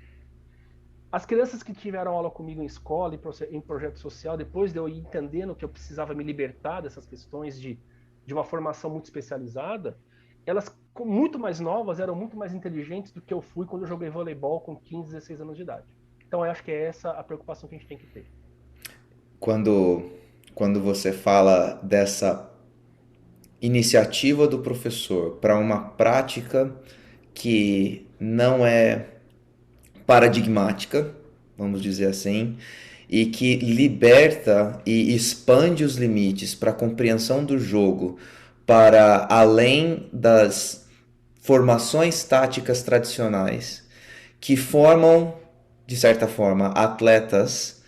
As crianças que tiveram aula comigo em escola, em projeto social, depois de eu ir entendendo que eu precisava me libertar dessas questões de uma formação muito especializada, elas, muito mais novas, eram muito mais inteligentes do que eu fui quando eu joguei voleibol com 15, 16 anos de idade. Então, eu acho que é essa a preocupação que a gente tem que ter. Quando, quando você fala dessa iniciativa do professor para uma prática que não é paradigmática, vamos dizer assim, e que liberta e expande os limites para a compreensão do jogo para além das formações táticas tradicionais que formam, de certa forma, atletas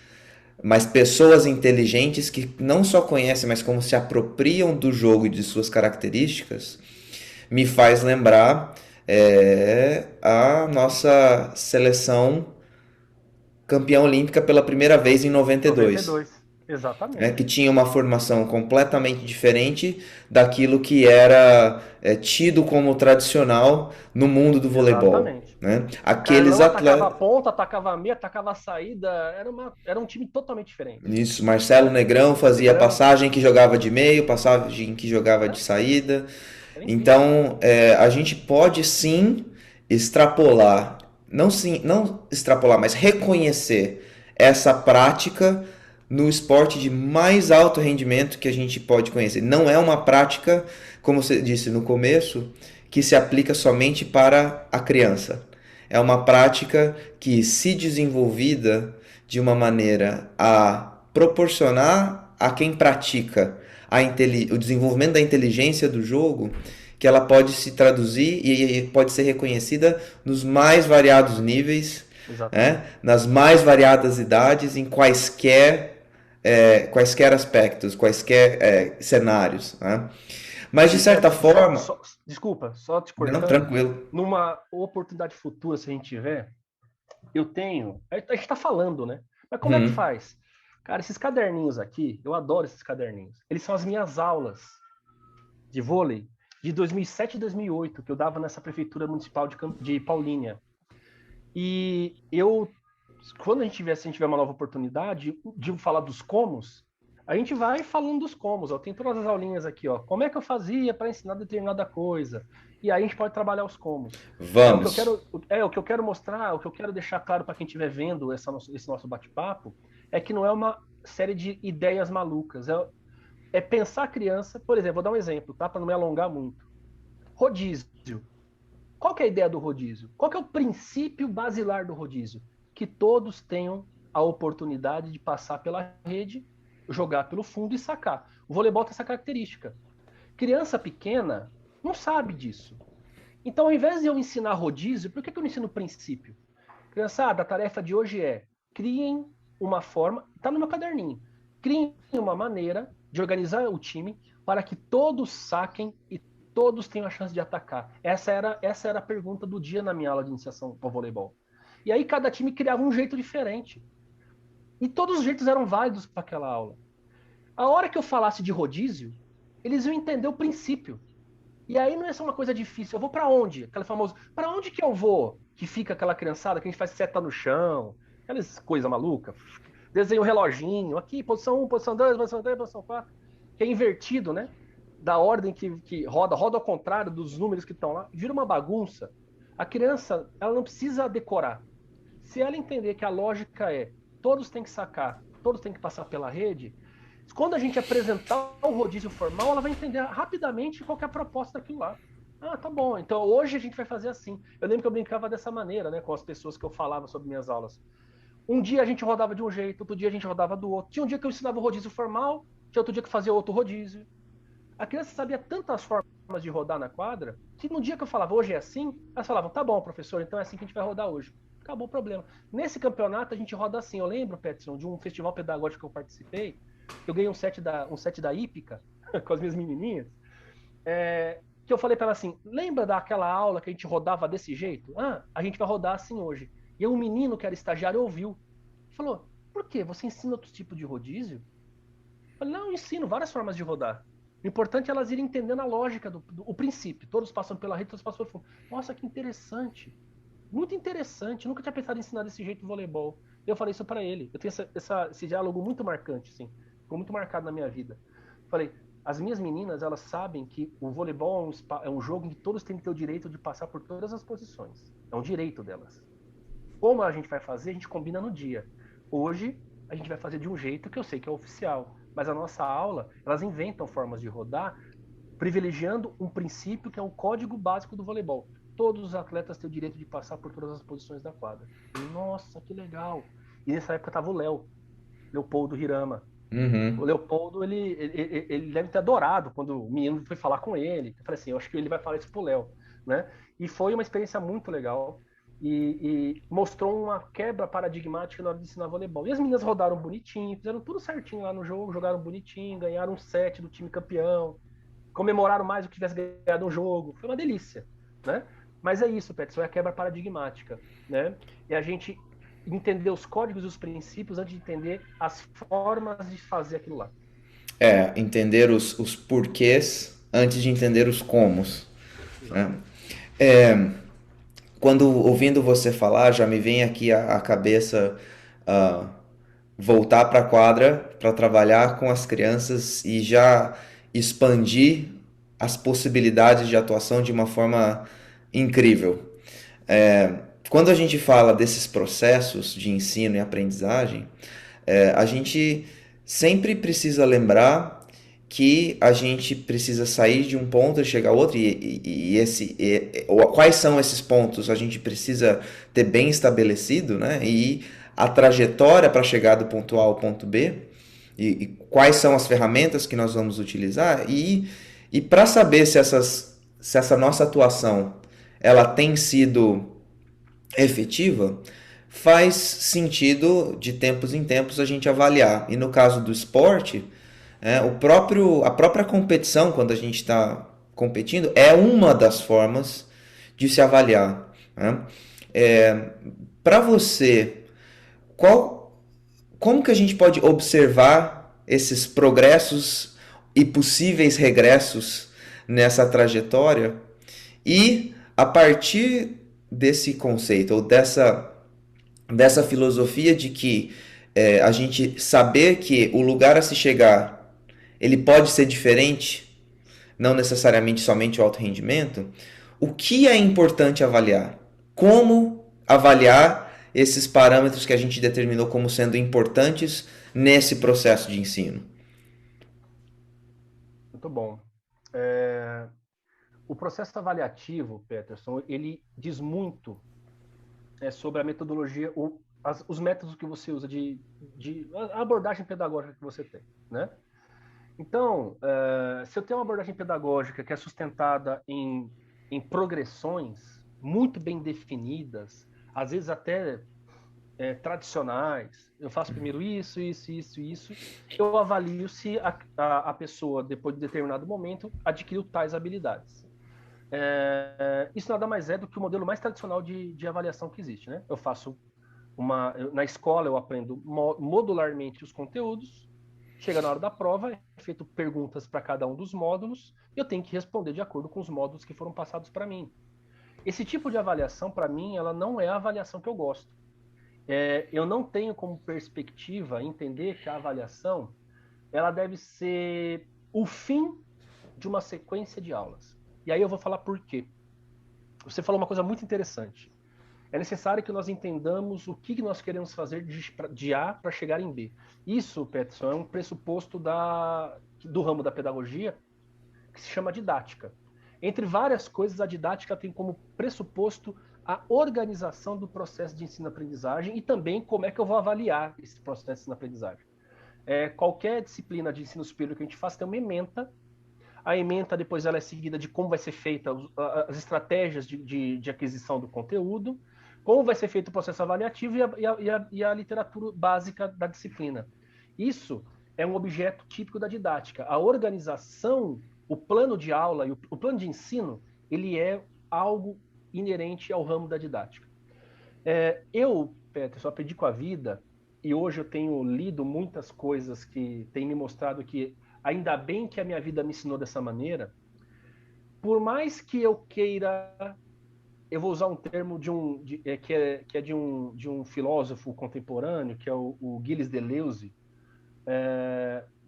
mas pessoas inteligentes que não só conhecem, mas como se apropriam do jogo e de suas características, me faz lembrar a nossa seleção campeã olímpica pela primeira vez em 92. 92, exatamente. Que tinha uma formação completamente diferente daquilo que era tido como tradicional no mundo do voleibol. Exatamente. Né? O Aqueles Carlão atacava a atletas. ponta, atacava a meia, atacava a saída. Era um time totalmente diferente. Isso, Marcelo Negrão fazia Negrão, passagem que jogava de meio, passagem que jogava de né? saída. Era incrível. Então, a gente pode sim extrapolar, não, sim, não extrapolar, mas reconhecer essa prática no esporte de mais alto rendimento que a gente pode conhecer. Não é uma prática, como você disse no começo, que se aplica somente para a criança. É uma prática que, se desenvolvida de uma maneira a proporcionar a quem pratica o desenvolvimento da inteligência do jogo, que ela pode se traduzir e pode ser reconhecida nos mais variados níveis, Exatamente. nas mais variadas idades, em quaisquer aspectos, quaisquer cenários. Né? Mas de E certa Peterson, forma, desculpa, só te não, cortando. tranquilo. Numa oportunidade futura, se a gente tiver, eu tenho. A gente está falando, né? Mas como é que Hum, faz? Cara, esses caderninhos aqui, eu adoro esses caderninhos. Eles são as minhas aulas de vôlei de 2007 e 2008, que eu dava nessa prefeitura municipal de Paulínia. E eu, quando se a gente tiver uma nova oportunidade de falar dos comos, a gente vai falando dos comos. Ó. Tem todas as aulinhas aqui, ó. Como é que eu fazia para ensinar determinada coisa? E aí a gente pode trabalhar os comos. O que eu vamos. quero, o que eu quero mostrar, o que eu quero deixar claro para quem estiver vendo esse nosso bate-papo, é que não é uma série de ideias malucas. É pensar a criança, por exemplo, vou dar um exemplo, tá? Para não me alongar muito. Rodízio. Qual que é a ideia do rodízio? Qual que é o princípio basilar do rodízio? Que todos tenham a oportunidade de passar pela rede, jogar pelo fundo e sacar. O voleibol tem essa característica. Criança pequena não sabe disso. Então, ao invés de eu ensinar rodízio, por que eu não ensino o princípio? Criançada, a tarefa de hoje é criem uma forma, está no meu caderninho, criem uma maneira de organizar o time para que todos saquem e todos tenham a chance de atacar. Essa era a pergunta do dia na minha aula de iniciação ao voleibol. E aí cada time criava um jeito diferente. E todos os jeitos eram válidos para aquela aula. A hora que eu falasse de rodízio, eles iam entender o princípio. E aí não é só uma coisa difícil. Eu vou para onde? Aquela famosa, para onde que eu vou? Que fica aquela criançada que a gente faz seta no chão, aquelas coisas malucas. Desenha o reloginho, aqui, posição 1, posição 2, posição 3, posição 4. Que é invertido, né? Da ordem que roda ao contrário dos números que estão lá. Vira uma bagunça. A criança, ela não precisa decorar. Se ela entender que a lógica é todos têm que sacar, todos têm que passar pela rede, quando a gente apresentar o rodízio formal, ela vai entender rapidamente qual é a proposta daquilo lá. Ah, tá bom. Então hoje a gente vai fazer assim. Eu lembro que eu brincava dessa maneira, né, com as pessoas que eu falava sobre minhas aulas. Um dia a gente rodava de um jeito, outro dia a gente rodava do outro. Tinha um dia que eu ensinava o rodízio formal, tinha outro dia que fazia outro rodízio. A criança sabia tantas formas de rodar na quadra que no dia que eu falava hoje é assim, elas falavam, tá bom, professor, então é assim que a gente vai rodar hoje. Acabou o problema. Nesse campeonato a gente roda assim. Eu lembro, Peterson, de um festival pedagógico que eu participei, eu ganhei um set da Hípica com as minhas menininhas, que eu falei para ela assim, lembra daquela aula que a gente rodava desse jeito? Ah, a gente vai rodar assim hoje. E aí um menino que era estagiário ouviu. Falou, por quê? Você ensina outro tipo de rodízio? Eu falei, não, eu ensino várias formas de rodar. O importante é elas irem entendendo a lógica o princípio. Todos passam pela rede, todos passam pelo fundo. Nossa, que interessante. Muito interessante. Nunca tinha pensado em ensinar desse jeito o voleibol. Eu falei isso para ele. Eu tenho esse diálogo muito marcante, assim. Ficou muito marcado na minha vida. Falei, as minhas meninas, elas sabem que o voleibol é um jogo em que todos têm que ter o direito de passar por todas as posições. É um direito delas. Como a gente vai fazer, a gente combina no dia. Hoje, a gente vai fazer de um jeito que eu sei que é oficial. Mas a nossa aula, elas inventam formas de rodar, privilegiando um princípio que é o código básico do voleibol. Todos os atletas têm o direito de passar por todas as posições da quadra. Nossa, que legal! E nessa época estava o Leopoldo Hirama. O Uhum. Leopoldo, ele deve ter adorado quando o menino foi falar com ele. Eu falei assim, eu acho que ele vai falar isso pro Léo, né? E foi uma experiência muito legal. e mostrou uma quebra paradigmática na hora de ensinar voleibol. E as meninas rodaram bonitinho, fizeram tudo certinho lá no jogo, jogaram bonitinho, ganharam um set do time campeão, comemoraram mais do que tivesse ganhado um jogo. Foi uma delícia, né? Mas é isso, Peterson, é a quebra paradigmática, né? É a gente entender os códigos e os princípios antes de entender as formas de fazer aquilo lá. Entender os porquês antes de entender os comos, né? Exatamente. Quando ouvindo você falar, já me vem aqui a cabeça uh, voltar para a quadra para trabalhar com as crianças e já expandir as possibilidades de atuação de uma forma incrível. Quando a gente fala desses processos de ensino e aprendizagem, a gente sempre precisa lembrar que a gente precisa sair de um ponto e chegar a outro, quais são esses pontos a gente precisa ter bem estabelecido, né? E a trajetória para chegar do ponto A ao ponto B, e quais são as ferramentas que nós vamos utilizar, e para saber se essa nossa atuação ela tem sido efetiva, faz sentido de tempos em tempos a gente avaliar. E no caso do esporte, a própria competição, quando a gente está competindo, é uma das formas de se avaliar. Né? Para você, como que a gente pode observar esses progressos e possíveis regressos nessa trajetória e a partir desse conceito ou dessa filosofia de que a gente saber que o lugar a se chegar ele pode ser diferente, não necessariamente somente o alto rendimento, o que é importante avaliar? Como avaliar esses parâmetros que a gente determinou como sendo importantes nesse processo de ensino? Muito bom. O processo avaliativo, Peterson, ele diz muito sobre a metodologia, os métodos que você usa de a abordagem pedagógica que você tem, né? Então, se eu tenho uma abordagem pedagógica que é sustentada em progressões muito bem definidas, às vezes até tradicionais, eu faço primeiro isso, isso, isso, isso, eu avalio se a pessoa, depois de determinado momento, adquiriu tais habilidades. Isso nada mais é do que o modelo mais tradicional de avaliação que existe, né? Eu faço na escola eu aprendo modularmente os conteúdos, chega na hora da prova, é feito perguntas para cada um dos módulos, e eu tenho que responder de acordo com os módulos que foram passados para mim. Esse tipo de avaliação, para mim, ela não é a avaliação que eu gosto. Eu não tenho como perspectiva entender que a avaliação ela deve ser o fim de uma sequência de aulas. E aí eu vou falar por quê. Você falou uma coisa muito interessante. É necessário que nós entendamos o que nós queremos fazer de A para chegar em B. Isso, Peterson, é um pressuposto do ramo da pedagogia que se chama didática. Entre várias coisas, a didática tem como pressuposto a organização do processo de ensino-aprendizagem e também como é que eu vou avaliar esse processo de ensino-aprendizagem. Qualquer disciplina de ensino superior que a gente faça tem uma ementa. A ementa depois ela é seguida de como vai ser feita as estratégias de aquisição do conteúdo, como vai ser feito o processo avaliativo e a literatura básica da disciplina. Isso é um objeto típico da didática. A organização, o plano de aula e o plano de ensino, ele é algo inerente ao ramo da didática. Eu, Peterson, aprendi com a vida e hoje eu tenho lido muitas coisas que têm me mostrado que ainda bem que a minha vida me ensinou dessa maneira. Por mais que eu queira, eu vou usar um termo que é de um filósofo contemporâneo, que é o Gilles Deleuze.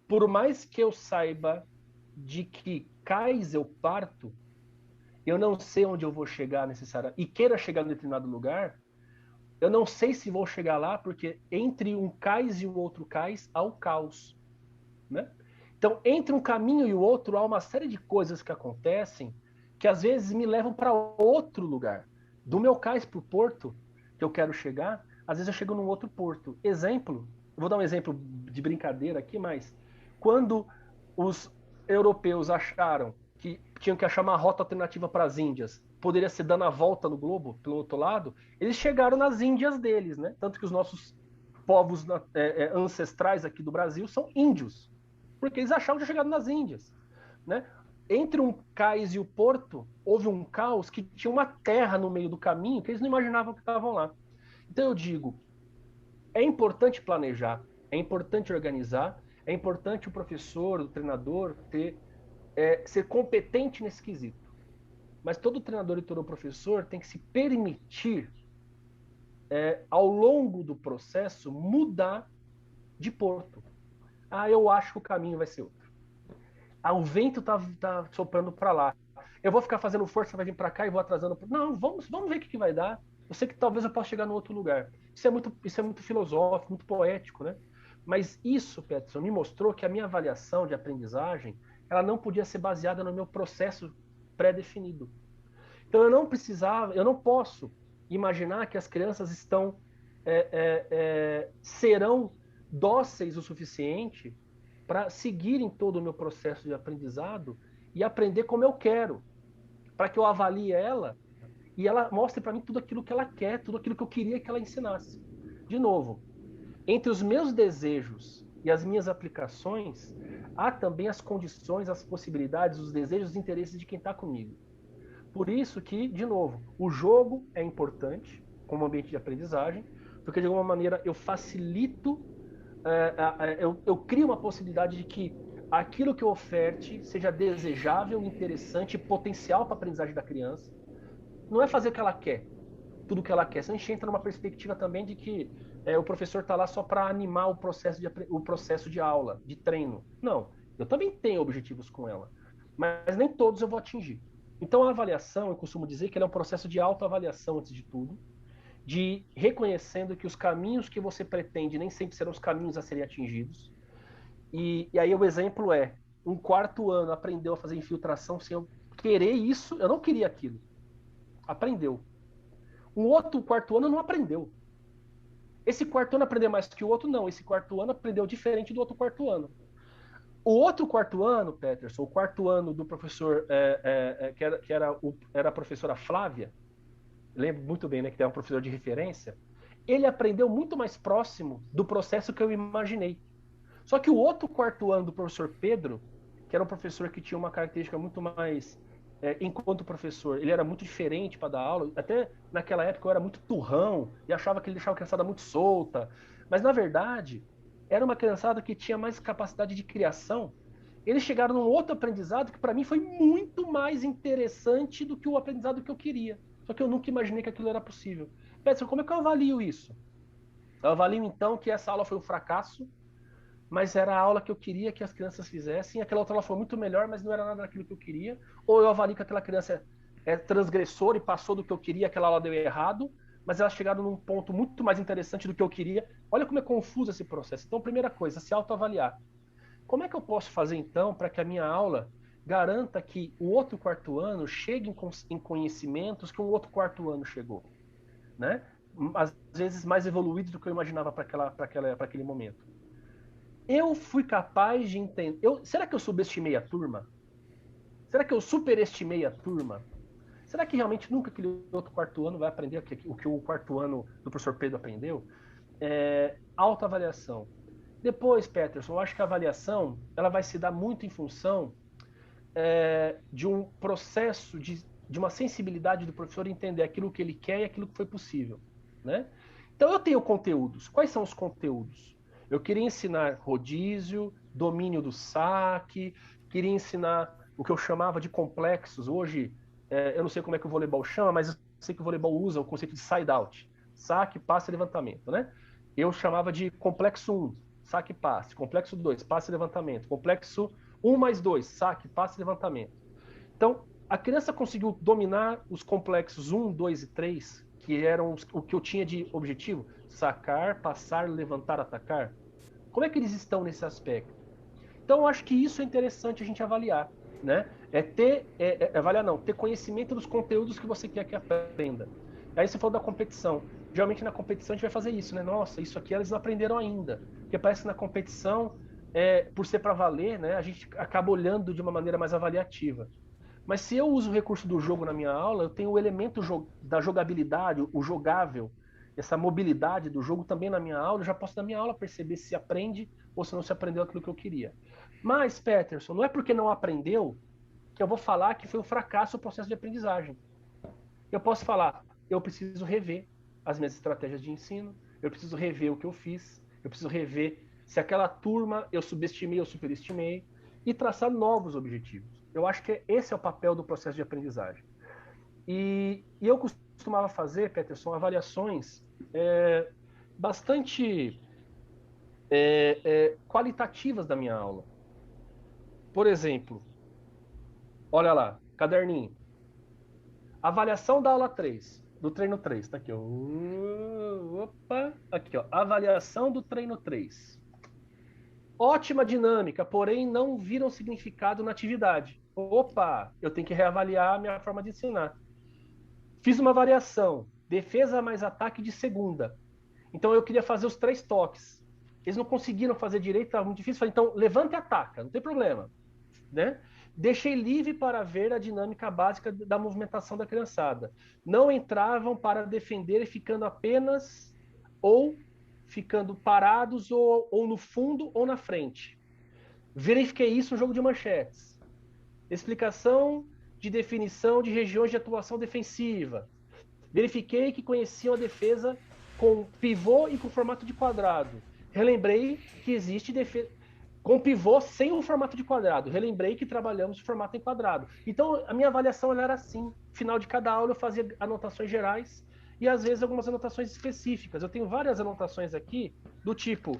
Por mais que eu saiba de que cais eu parto, eu não sei onde eu vou chegar necessariamente, e queira chegar em determinado lugar, eu não sei se vou chegar lá, porque entre um cais e o outro cais há o caos, né? Então, entre um caminho e o outro, há uma série de coisas que acontecem que às vezes me levam para outro lugar. Do meu cais para o porto, que eu quero chegar, às vezes eu chego num outro porto. Exemplo, eu vou dar um exemplo de brincadeira aqui, mas quando os europeus acharam que tinham que achar uma rota alternativa para as Índias, poderia ser dando a volta no globo, pelo outro lado, eles chegaram nas Índias deles, né? Tanto que os nossos povos ancestrais aqui do Brasil são índios, porque eles achavam que tinham chegado nas Índias, né? Entre um cais e o porto, houve um caos que tinha uma terra no meio do caminho que eles não imaginavam que estavam lá. Então eu digo, é importante planejar, é importante organizar, é importante o professor, o treinador ser competente nesse quesito. Mas todo treinador e todo professor tem que se permitir, ao longo do processo, mudar de porto. Ah, eu acho que o caminho vai ser outro. Ah, o vento tá soprando para lá. Eu vou ficar fazendo força, vai vir para cá e vou atrasando. Não, vamos ver o que vai dar. Eu sei que talvez eu possa chegar no outro lugar. Isso é muito filosófico, muito poético, né? Mas isso, Peterson, me mostrou que a minha avaliação de aprendizagem, ela não podia ser baseada no meu processo pré-definido. Então eu não posso imaginar que as crianças serão dóceis o suficiente para seguirem todo o meu processo de aprendizado e aprender como eu quero, para que eu avalie ela e ela mostre para mim tudo aquilo que ela quer, tudo aquilo que eu queria que ela ensinasse. De novo, entre os meus desejos e as minhas aplicações, há também as condições, as possibilidades, os desejos e interesses de quem está comigo. Por isso que, de novo, o jogo é importante como ambiente de aprendizagem, porque de alguma maneira eu facilito, eu crio uma possibilidade de que aquilo que eu oferte seja desejável, interessante e potencial para a aprendizagem da criança. Não é fazer o que ela quer, tudo o que ela quer. Senão a gente entra numa perspectiva também de que o professor está lá só para animar o processo de aula, de treino. Não, eu também tenho objetivos com ela, mas nem todos eu vou atingir. Então a avaliação, eu costumo dizer que ele é um processo de autoavaliação antes de tudo, de reconhecendo que os caminhos que você pretende nem sempre serão os caminhos a serem atingidos. E aí o exemplo é, um quarto ano aprendeu a fazer infiltração sem eu querer isso, eu não queria aquilo. Aprendeu. Um outro quarto ano não aprendeu. Esse quarto ano aprendeu mais que o outro? Não. Esse quarto ano aprendeu diferente do outro quarto ano. O outro quarto ano, Peterson, o quarto ano do professor, era a professora Flávia, lembro muito bem, né, que é um professor de referência, ele aprendeu muito mais próximo do processo que eu imaginei. Só que o outro quarto ano do professor Pedro, que era um professor que tinha uma característica muito mais, enquanto professor, ele era muito diferente para dar aula. Até naquela época eu era muito turrão e achava que ele deixava a criançada muito solta. Mas, na verdade, era uma criançada que tinha mais capacidade de criação. Eles chegaram num outro aprendizado que, para mim, foi muito mais interessante do que o aprendizado que eu queria. Só que eu nunca imaginei que aquilo era possível. Peterson, como é que eu avalio isso? Eu avalio, então, que essa aula foi um fracasso, mas era a aula que eu queria que as crianças fizessem. Aquela outra aula foi muito melhor, mas não era nada daquilo que eu queria. Ou eu avalio que aquela criança é transgressora e passou do que eu queria, aquela aula deu errado, mas elas chegaram num ponto muito mais interessante do que eu queria. Olha como é confuso esse processo. Então, primeira coisa, se autoavaliar. Como é que eu posso fazer, então, para que a minha aula garanta que o outro quarto ano chegue em conhecimentos que o outro quarto ano chegou, né? Às vezes mais evoluídos do que eu imaginava para aquele momento. Eu fui capaz de entender. Será que eu subestimei a turma? Será que eu superestimei a turma? Será que realmente nunca aquele outro quarto ano vai aprender o que o quarto ano do professor Pedro aprendeu? Autoavaliação. Depois, Peterson, eu acho que a avaliação ela vai se dar muito em função de um processo de uma sensibilidade do professor entender aquilo que ele quer e aquilo que foi possível, né? Então eu tenho conteúdos. Quais são os conteúdos? Eu queria ensinar rodízio, domínio do saque, queria ensinar o que eu chamava de complexos. Hoje, eu não sei como é que o voleibol chama, mas eu sei que o voleibol usa o conceito de side-out. Saque, passe e levantamento, né? Eu chamava de complexo 1, saque, passe. Complexo 2, passe e levantamento. Complexo 1 mais 2, saque, passe e levantamento. Então, a criança conseguiu dominar os complexos 1, 2 e 3, que eram o que eu tinha de objetivo, sacar, passar, levantar, atacar. Como é que eles estão nesse aspecto? Então, eu acho que isso é interessante a gente avaliar, né? Avaliar não, ter conhecimento dos conteúdos que você quer que aprenda. Aí você falou da competição. Geralmente na competição a gente vai fazer isso, né? Nossa, isso aqui eles não aprenderam ainda. Porque parece que na competição, por ser para valer, né? A gente acaba olhando de uma maneira mais avaliativa. Mas se eu uso o recurso do jogo na minha aula, eu tenho o elemento da jogabilidade, o jogável, essa mobilidade do jogo também na minha aula. Eu já posso na minha aula perceber se aprende ou se não se aprendeu aquilo que eu queria. Mas, Peterson, não é porque não aprendeu que eu vou falar que foi um fracasso o processo de aprendizagem. Eu posso falar, eu preciso rever as minhas estratégias de ensino, eu preciso rever o que eu fiz, eu preciso rever se aquela turma eu subestimei ou superestimei e traçar novos objetivos. Eu acho que esse é o papel do processo de aprendizagem. E eu costumava fazer, Peterson, avaliações bastante qualitativas da minha aula. Por exemplo, olha lá, caderninho. Avaliação da aula 3 do treino 3 tá aqui, ó. Opa, aqui, ó. Avaliação do treino 3. Ótima dinâmica, porém não viram significado na atividade. Opa, eu tenho que reavaliar a minha forma de ensinar. Fiz uma variação, defesa mais ataque de segunda. Então eu queria fazer os 3 toques. Eles não conseguiram fazer direito, estava muito difícil. Falei, então levanta e ataca, não tem problema. Né? Deixei livre para ver a dinâmica básica da movimentação da criançada. Não entravam para defender, ficando apenas ou ficando parados ou no fundo ou na frente. Verifiquei isso no jogo de manchetes. Explicação de definição de regiões de atuação defensiva. Verifiquei que conheciam a defesa com pivô e com formato de quadrado. Relembrei que existe defesa com pivô sem o formato de quadrado. Relembrei que trabalhamos o formato em quadrado. Então, a minha avaliação era assim. Final de cada aula eu fazia anotações gerais e às vezes algumas anotações específicas. Eu tenho várias anotações aqui do tipo: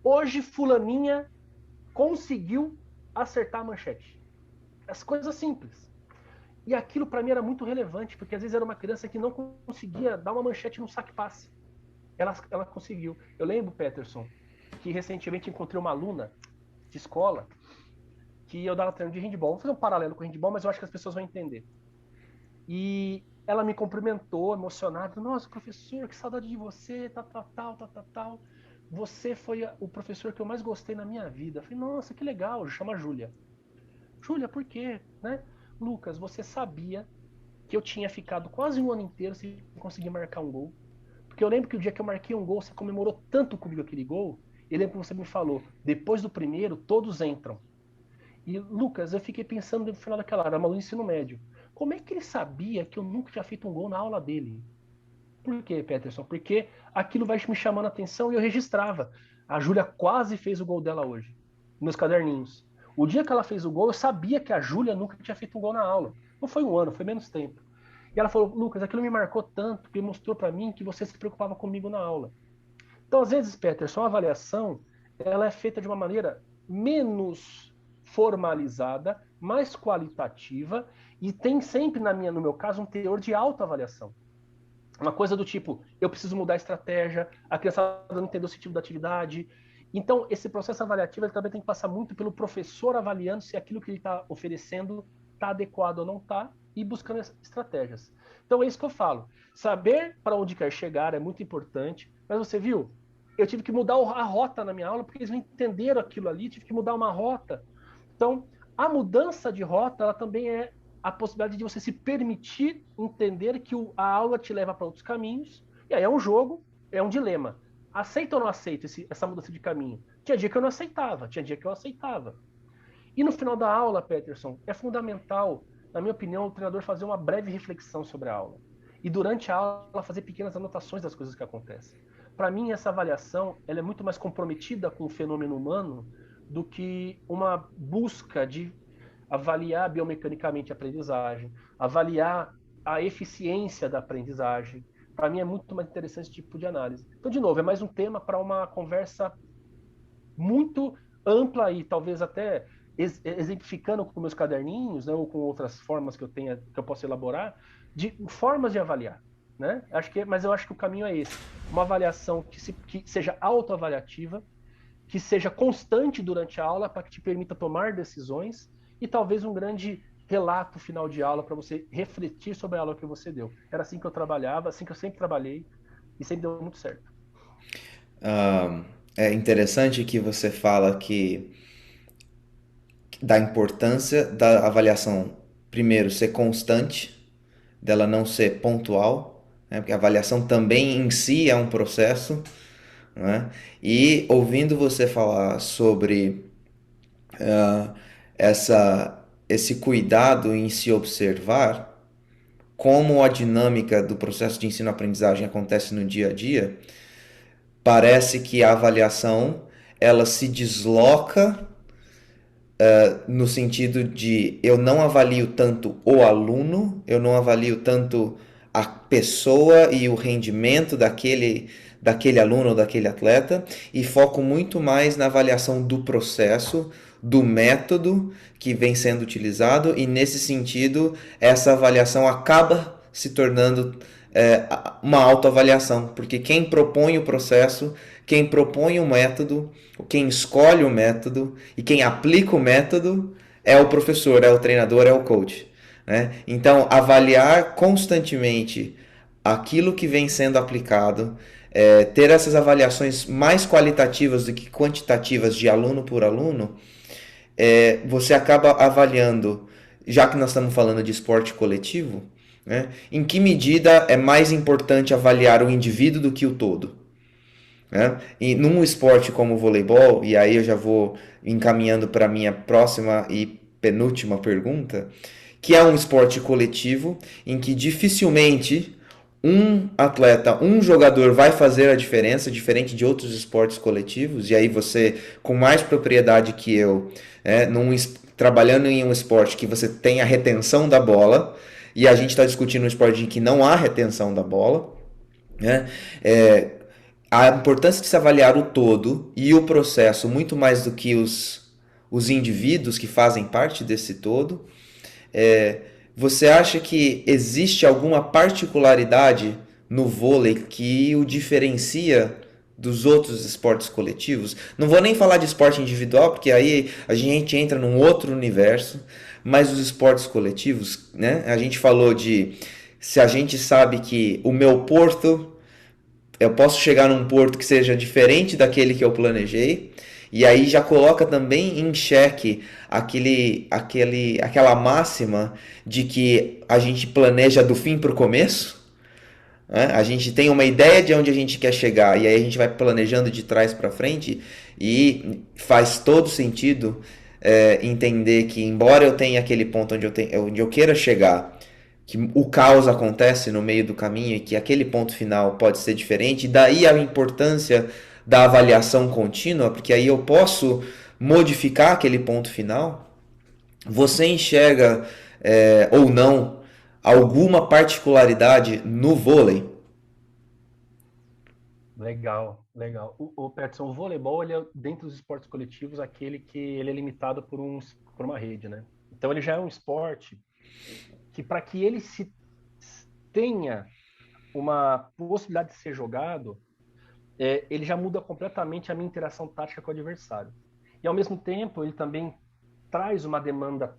hoje fulaninha conseguiu acertar a manchete. As coisas simples. E aquilo para mim era muito relevante, porque às vezes era uma criança que não conseguia dar uma manchete no saque-passe. Ela conseguiu. Eu lembro, Peterson, que recentemente encontrei uma aluna de escola que eu dava treino de handball. Vou fazer um paralelo com o handball, mas eu acho que as pessoas vão entender. E ela me cumprimentou, emocionada. Nossa, professor, que saudade de você, tal. Você foi o professor que eu mais gostei na minha vida. Eu falei, nossa, que legal. Chama Júlia. Júlia, por quê? Né? Lucas, você sabia que eu tinha ficado quase um ano inteiro sem conseguir marcar um gol? Porque eu lembro que o dia que eu marquei um gol, você comemorou tanto comigo aquele gol. Eu lembro que você me falou, depois do primeiro, todos entram. E, Lucas, eu fiquei pensando no final daquela hora, no ensino médio. Como é que ele sabia que eu nunca tinha feito um gol na aula dele? Por quê, Peterson? Porque aquilo vai me chamando a atenção e eu registrava. A Júlia quase fez o gol dela hoje, nos caderninhos. O dia que ela fez o gol, eu sabia que a Júlia nunca tinha feito um gol na aula. Não foi um ano, foi menos tempo. E ela falou, Lucas, aquilo me marcou tanto, que mostrou para mim que você se preocupava comigo na aula. Então, às vezes, Peterson, a avaliação ela é feita de uma maneira menos formalizada, mais qualitativa e tem sempre, no meu caso, um teor de autoavaliação. Uma coisa do tipo, eu preciso mudar a estratégia, a criançada não entendeu o sentido da atividade. Então, esse processo avaliativo ele também tem que passar muito pelo professor avaliando se aquilo que ele está oferecendo está adequado ou não está e buscando estratégias. Então, é isso que eu falo. Saber para onde quer chegar é muito importante, mas você viu? Eu tive que mudar a rota na minha aula porque eles não entenderam aquilo ali, tive que mudar uma rota. Então, a mudança de rota ela também é a possibilidade de você se permitir entender que a aula te leva para outros caminhos, e aí é um jogo, é um dilema. Aceita ou não aceita essa mudança de caminho? Tinha dia que eu não aceitava, tinha dia que eu aceitava. E no final da aula, Peterson, é fundamental, na minha opinião, o treinador fazer uma breve reflexão sobre a aula. E durante a aula, fazer pequenas anotações das coisas que acontecem. Para mim, essa avaliação ela é muito mais comprometida com o fenômeno humano do que uma busca de avaliar biomecanicamente a aprendizagem, avaliar a eficiência da aprendizagem. Para mim é muito mais interessante esse tipo de análise. Então, de novo, é mais um tema para uma conversa muito ampla e talvez até exemplificando com meus caderninhos, né, ou com outras formas que eu possa elaborar, de formas de avaliar. Né? Mas eu acho que o caminho é esse. Uma avaliação que seja autoavaliativa, que seja constante durante a aula para que te permita tomar decisões e talvez um grande relato final de aula para você refletir sobre a aula que você deu. Era assim que eu trabalhava, assim que eu sempre trabalhei e sempre deu muito certo. É interessante que você fala que da importância da avaliação primeiro, ser constante, dela não ser pontual, né? Porque a avaliação também em si é um processo, né? E ouvindo você falar sobre esse cuidado em se observar, como a dinâmica do processo de ensino-aprendizagem acontece no dia a dia, parece que a avaliação ela se desloca no sentido de eu não avalio tanto o aluno, eu não avalio tanto a pessoa e o rendimento daquele aluno ou daquele atleta e foco muito mais na avaliação do processo, do método que vem sendo utilizado e nesse sentido essa avaliação acaba se tornando uma autoavaliação, porque quem propõe o processo, quem propõe o método, quem escolhe o método e quem aplica o método é o professor, é o treinador, é o coach. Né? Então, avaliar constantemente aquilo que vem sendo aplicado, ter essas avaliações mais qualitativas do que quantitativas de aluno por aluno, você acaba avaliando, já que nós estamos falando de esporte coletivo, né, em que medida é mais importante avaliar o indivíduo do que o todo. Né? E num esporte como o voleibol, e aí eu já vou encaminhando para a minha próxima e penúltima pergunta, que é um esporte coletivo em que dificilmente um atleta, um jogador vai fazer a diferença, diferente de outros esportes coletivos, e aí você, com mais propriedade que eu, trabalhando em um esporte que você tem a retenção da bola, e a gente está discutindo um esporte em que não há retenção da bola, né? A importância de se avaliar o todo e o processo, muito mais do que os indivíduos que fazem parte desse todo. Você acha que existe alguma particularidade no vôlei que o diferencia dos outros esportes coletivos? Não vou nem falar de esporte individual, porque aí a gente entra num outro universo, mas os esportes coletivos, né? A gente falou de se a gente sabe que o meu porto, eu posso chegar num porto que seja diferente daquele que eu planejei, e aí já coloca também em xeque aquela máxima de que a gente planeja do fim para o começo, né? A gente tem uma ideia de onde a gente quer chegar, e aí a gente vai planejando de trás para frente, e faz todo sentido entender que, embora eu tenha aquele ponto onde eu queira chegar, que o caos acontece no meio do caminho e que aquele ponto final pode ser diferente, e daí a importância da avaliação contínua, porque aí eu posso modificar aquele ponto final. Você enxerga ou não alguma particularidade no vôlei? Legal, legal. O Peterson, o voleibol, ele é, dentro dos esportes coletivos, aquele que ele é limitado por uma rede, né? Então ele já é um esporte que, para que ele se tenha uma possibilidade de ser jogado, ele já muda completamente a minha interação tática com o adversário. E, ao mesmo tempo, ele também traz uma demanda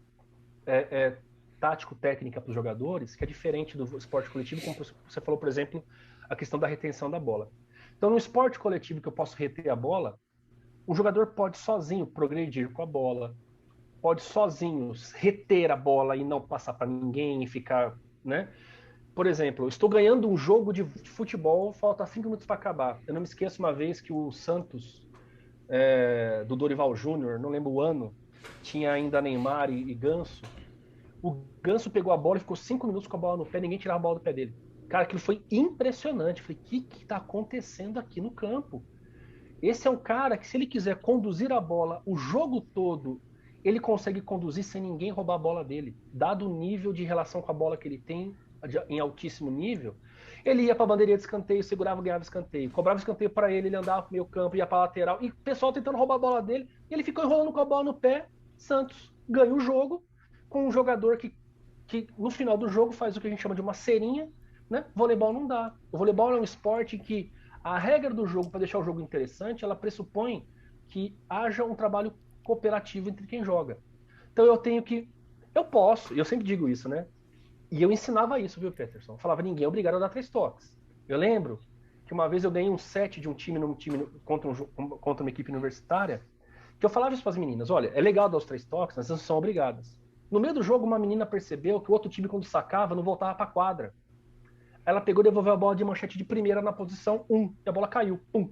tático-técnica para os jogadores, que é diferente do esporte coletivo, como você falou, por exemplo, a questão da retenção da bola. Então, no esporte coletivo que eu posso reter a bola, o jogador pode sozinho progredir com a bola, pode sozinho reter a bola e não passar para ninguém e ficar, né? Por exemplo, eu estou ganhando um jogo de futebol, falta 5 minutos para acabar. Eu não me esqueço uma vez que o Santos, do Dorival Júnior, não lembro o ano, tinha ainda Neymar e Ganso. O Ganso pegou a bola e ficou 5 minutos com a bola no pé, ninguém tirava a bola do pé dele. Cara, aquilo foi impressionante. Eu falei, o que está acontecendo aqui no campo? Esse é um cara que, se ele quiser conduzir a bola o jogo todo, ele consegue conduzir sem ninguém roubar a bola dele. Dado o nível de relação com a bola que ele tem, em altíssimo nível, ele ia para a bandeirinha de escanteio, segurava, ganhava escanteio. Cobrava escanteio para ele, ele andava para o meio campo, ia para a lateral. E o pessoal tentando roubar a bola dele, e ele ficou enrolando com a bola no pé. Santos ganha o jogo com um jogador que no final do jogo faz o que a gente chama de uma cerinha, né? Voleibol não dá. O voleibol é um esporte que a regra do jogo, para deixar o jogo interessante, ela pressupõe que haja um trabalho cooperativo entre quem joga. Então eu posso, e eu sempre digo isso, né? E eu ensinava isso, viu, Peterson? Eu falava, ninguém é obrigado a dar 3 toques. Eu lembro que uma vez eu ganhei um set de um time contra uma equipe universitária, que eu falava isso para as meninas, olha, é legal dar os 3 toques, mas elas não são obrigadas. No meio do jogo, uma menina percebeu que o outro time, quando sacava, não voltava para a quadra. Ela pegou e devolveu a bola de manchete de primeira na posição 1, e a bola caiu. Pum.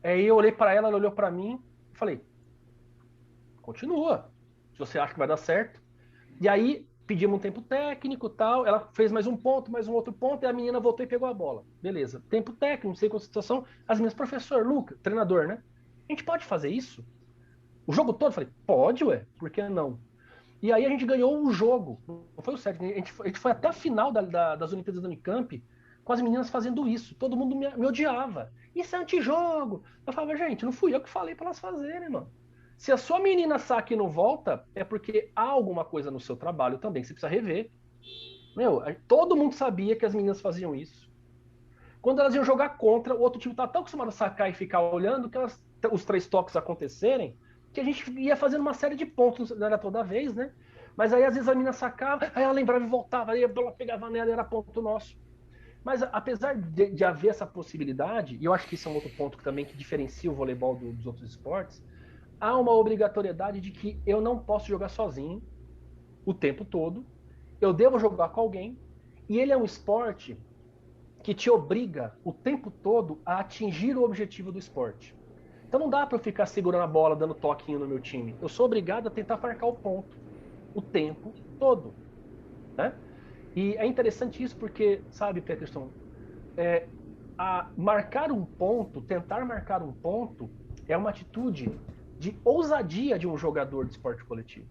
Aí eu olhei para ela, ela olhou para mim e falei, continua, se você acha que vai dar certo. E aí pedimos um tempo técnico e tal, ela fez mais um ponto, mais um outro ponto, e a menina voltou e pegou a bola. Beleza, tempo técnico, não sei qual situação. As minhas, professor, Luca, treinador, né? A gente pode fazer isso? O jogo todo? Eu falei, pode, ué, por que não? E aí a gente ganhou o jogo, não foi o set, a gente foi até a final das Olimpíadas da Unicamp com as meninas fazendo isso. Todo mundo me odiava. Isso é antijogo. Eu falava, gente, não fui eu que falei para elas fazerem, mano. Se a sua menina saca e não volta, é porque há alguma coisa no seu trabalho também que você precisa rever. Meu, todo mundo sabia que as meninas faziam isso. Quando elas iam jogar contra, o outro time estava tão acostumado a sacar e ficar olhando que os 3 toques acontecerem, que a gente ia fazendo uma série de pontos, não era toda vez, né? Mas aí às vezes a menina sacava, aí ela lembrava e voltava, aí ela pegava nela e era ponto nosso. Mas apesar de haver essa possibilidade, e eu acho que isso é um outro ponto também que diferencia o voleibol dos outros esportes, há uma obrigatoriedade de que eu não posso jogar sozinho o tempo todo, eu devo jogar com alguém, e ele é um esporte que te obriga o tempo todo a atingir o objetivo do esporte. Então não dá para eu ficar segurando a bola, dando toquinho no meu time. Eu sou obrigado a tentar marcar o ponto o tempo todo, né? E é interessante isso porque, sabe, Peterson, marcar um ponto, tentar marcar um ponto, é uma atitude de ousadia de um jogador de esporte coletivo.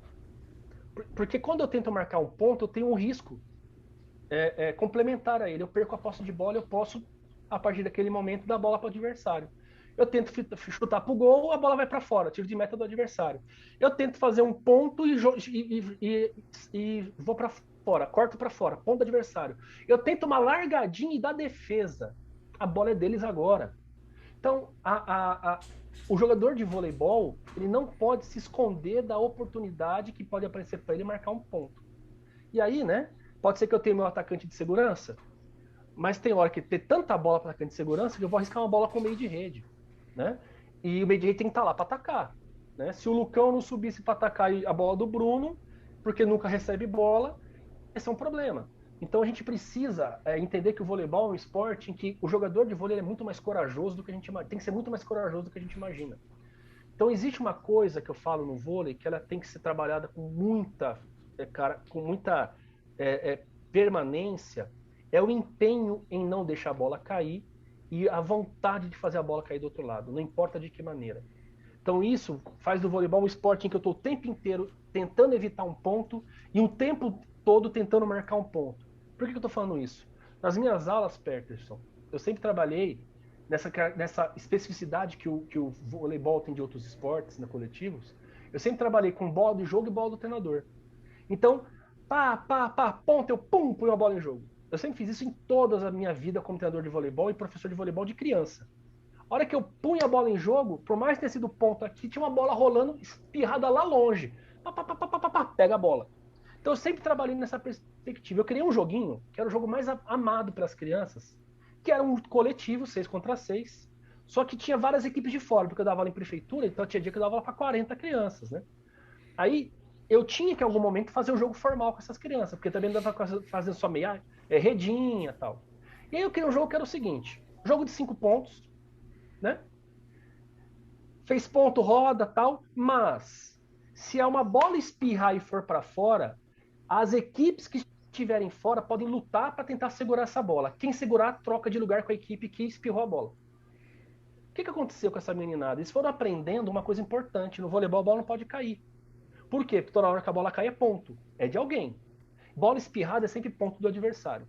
Porque quando eu tento marcar um ponto, eu tenho um risco complementar a ele. Eu perco a posse de bola, eu posso, a partir daquele momento, dar a bola para o adversário. Eu tento chutar para o gol, a bola vai para fora, tiro de meta do adversário. Eu tento fazer um ponto e vou para fora, corto para fora, ponto do adversário. Eu tento uma largadinha e da defesa. A bola é deles agora. Então, o jogador de voleibol, ele não pode se esconder da oportunidade que pode aparecer para ele marcar um ponto. E aí, né? Pode ser que eu tenha meu atacante de segurança, mas tem hora que ter tanta bola para atacante de segurança que eu vou arriscar uma bola com o meio de rede, né? E o meio de rede tem que estar lá para atacar, né? Se o Lucão não subisse para atacar a bola do Bruno, porque nunca recebe bola, esse é um problema. Então a gente precisa entender que o voleibol é um esporte em que o jogador de vôlei é muito mais corajoso do que a gente imagina. Tem que ser muito mais corajoso do que a gente imagina. Então existe uma coisa que eu falo no vôlei que ela tem que ser trabalhada com muita, permanência, é o empenho em não deixar a bola cair e a vontade de fazer a bola cair do outro lado, não importa de que maneira. Então isso faz do voleibol um esporte em que eu estou o tempo inteiro tentando evitar um ponto e o tempo todo tentando marcar um ponto. Por que eu estou falando isso? Nas minhas aulas, Peterson, eu sempre trabalhei nessa especificidade que o voleibol tem de outros esportes, né, coletivos. Eu sempre trabalhei com bola de jogo e bola do treinador. Então, ponto, eu pum, ponho a bola em jogo. Eu sempre fiz isso em toda a minha vida como treinador de voleibol e professor de voleibol de criança. A hora que eu punha a bola em jogo, por mais ter sido ponto aqui, tinha uma bola rolando espirrada lá longe. Pega a bola. Então eu sempre trabalhei nessa perspectiva. Eu criei um joguinho, que era o jogo mais amado pelas crianças, que era um coletivo, 6 contra 6. Só que tinha várias equipes de fora, porque eu dava aula em prefeitura, então tinha dia que eu dava aula para 40 crianças, né? Aí eu tinha que em algum momento fazer um jogo formal com essas crianças, porque também não dava para fazer só meia redinha e tal. E aí eu criei um jogo que era o seguinte: jogo de 5 pontos, né? Fez ponto, roda, tal, mas se é uma bola espirrar e for para fora, as equipes que estiverem fora podem lutar para tentar segurar essa bola. Quem segurar, troca de lugar com a equipe que espirrou a bola. O que aconteceu com essa meninada? Eles foram aprendendo uma coisa importante: no voleibol a bola não pode cair. Por quê? Porque toda hora que a bola cai é ponto. É de alguém. Bola espirrada é sempre ponto do adversário.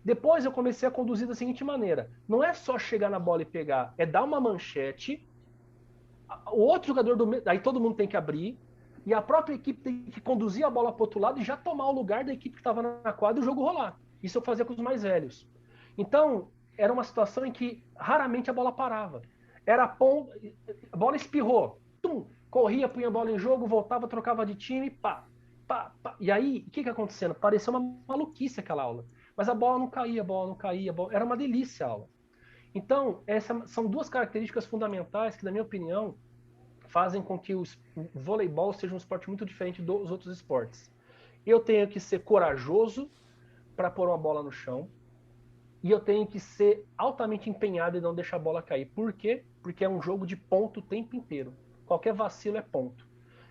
Depois eu comecei a conduzir da seguinte maneira: não é só chegar na bola e pegar, é dar uma manchete, o outro jogador aí todo mundo tem que abrir, e a própria equipe tem que conduzir a bola para o outro lado e já tomar o lugar da equipe que estava na quadra e o jogo rolar. Isso eu fazia com os mais velhos. Então, era uma situação em que raramente a bola parava. Era a bola espirrou, corria, punha a bola em jogo, voltava, trocava de time, pá. E aí, o que acontecendo? Parecia uma maluquice aquela aula. Mas a bola não caía, a bola não caía, era uma delícia a aula. Então, essas são 2 características fundamentais que, na minha opinião, fazem com que o voleibol seja um esporte muito diferente dos outros esportes. eu tenho que ser corajoso para pôr uma bola no chão, e eu tenho que ser altamente empenhado e não deixar a bola cair. Por quê? Porque é um jogo de ponto o tempo inteiro. Qualquer vacilo é ponto.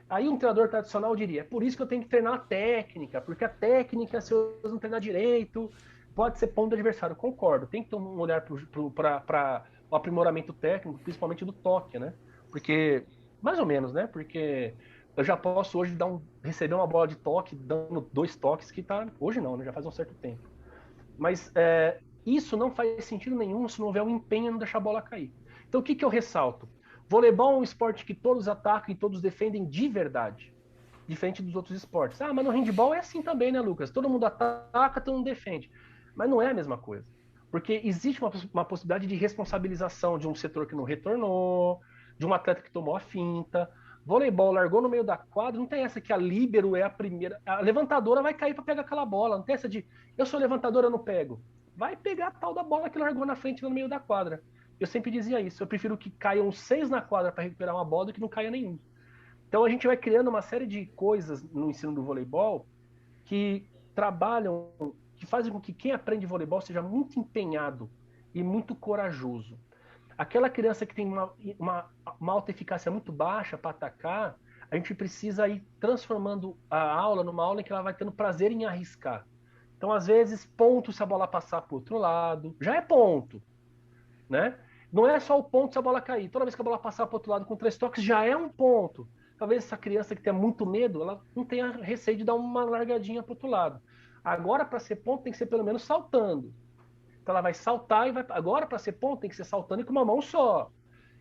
Aí um treinador tradicional diria, é por isso que eu tenho que treinar a técnica, porque a técnica, se eu não treinar direito, pode ser ponto do adversário. Concordo, tem que ter um olhar para o aprimoramento técnico, principalmente do toque, né? Porque, mais ou menos, né? Porque eu já posso hoje receber uma bola de toque, dando 2 toques, que tá. Hoje não, né? Já faz um certo tempo. Mas isso não faz sentido nenhum se não houver um empenho em não deixar a bola cair. Então o que eu ressalto? Voleibol é um esporte que todos atacam e todos defendem de verdade, diferente dos outros esportes. Ah, mas no handball é assim também, né, Lucas? Todo mundo ataca, todo mundo defende. Mas não é a mesma coisa. Porque existe uma possibilidade de responsabilização de um setor que não retornou, de um atleta que tomou a finta. Voleibol largou no meio da quadra, não tem essa que a líbero é a primeira. A levantadora vai cair para pegar aquela bola. Não tem essa de eu sou levantadora, eu não pego. Vai pegar a tal da bola que largou na frente no meio da quadra. Eu sempre dizia isso. Eu prefiro que caiam 6 na quadra para recuperar uma bola do que não caia nenhum. Então a gente vai criando uma série de coisas no ensino do voleibol que trabalham, que fazem com que quem aprende voleibol seja muito empenhado e muito corajoso. Aquela criança que tem uma alta eficácia muito baixa para atacar, a gente precisa ir transformando a aula numa aula em que ela vai tendo prazer em arriscar. Então, às vezes, ponto se a bola passar para o outro lado, já é ponto, né? Não é só o ponto se a bola cair. Toda vez que a bola passar para o outro lado com 3 toques, já é um ponto. Talvez essa criança que tenha muito medo, ela não tenha receio de dar uma largadinha para o outro lado. Agora, para ser ponto, tem que ser pelo menos saltando. Então ela vai saltar e vai. Agora, para ser ponto, tem que ser saltando e com uma mão só.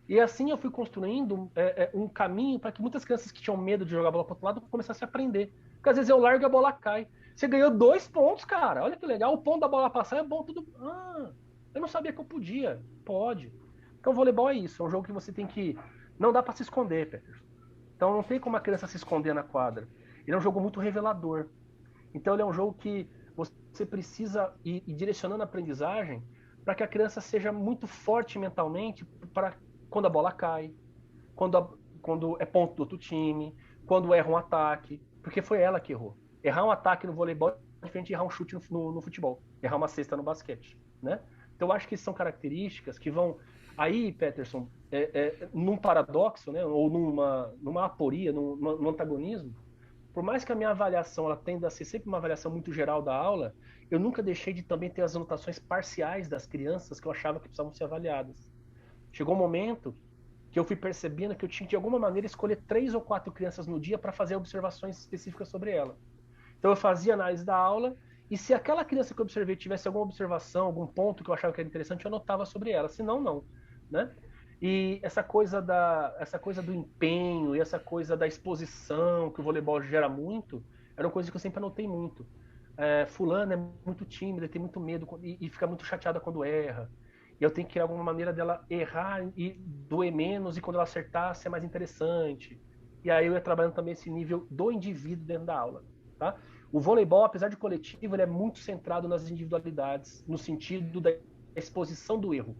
E assim eu fui construindo um caminho para que muitas crianças que tinham medo de jogar a bola para o outro lado começassem a aprender. Porque às vezes eu largo e a bola cai. Você ganhou 2 pontos, cara. Olha que legal. O ponto da bola passar é bom tudo. Ah, eu não sabia que eu podia. Pode. Então, voleibol é isso. É um jogo que você tem que. Não dá para se esconder, Peterson. Então, não tem como a criança se esconder na quadra. Ele é um jogo muito revelador. Então, ele é um jogo que você precisa ir direcionando a aprendizagem para que a criança seja muito forte mentalmente para quando a bola cai, quando é ponto do outro time, quando erra um ataque, porque foi ela que errou. Errar um ataque no voleibol é diferente de errar um chute no futebol, errar uma cesta no basquete, né? Então eu acho que são características que vão aí, Peterson, num paradoxo, né, ou numa aporia, num antagonismo. Por mais que a minha avaliação ela tenda a ser sempre uma avaliação muito geral da aula, eu nunca deixei de também ter as anotações parciais das crianças que eu achava que precisavam ser avaliadas. Chegou um momento que eu fui percebendo que eu tinha de alguma maneira escolher 3 ou 4 crianças no dia para fazer observações específicas sobre ela. Então eu fazia análise da aula e se aquela criança que eu observei tivesse alguma observação, algum ponto que eu achava que era interessante, eu anotava sobre ela. Se não, não, né? E essa coisa do empenho e essa coisa da exposição que o voleibol gera muito, era uma coisa que eu sempre anotei muito. Fulano é muito tímida, tem muito medo e fica muito chateada quando erra. E eu tenho que criar alguma maneira dela errar e doer menos e quando ela acertar ser mais interessante. E aí eu ia trabalhando também esse nível do indivíduo dentro da aula, tá? O voleibol, apesar de coletivo, ele é muito centrado nas individualidades, no sentido da exposição do erro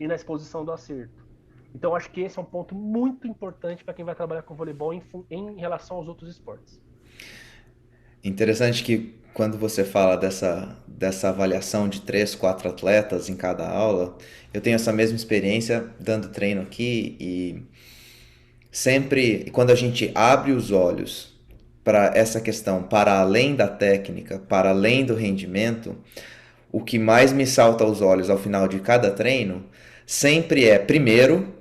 e na exposição do acerto. Então, acho que esse é um ponto muito importante para quem vai trabalhar com voleibol em relação aos outros esportes. Interessante que quando você fala dessa avaliação de 3, 4 atletas em cada aula, eu tenho essa mesma experiência dando treino aqui e sempre quando a gente abre os olhos para essa questão, para além da técnica, para além do rendimento, o que mais me salta aos olhos ao final de cada treino sempre é, primeiro,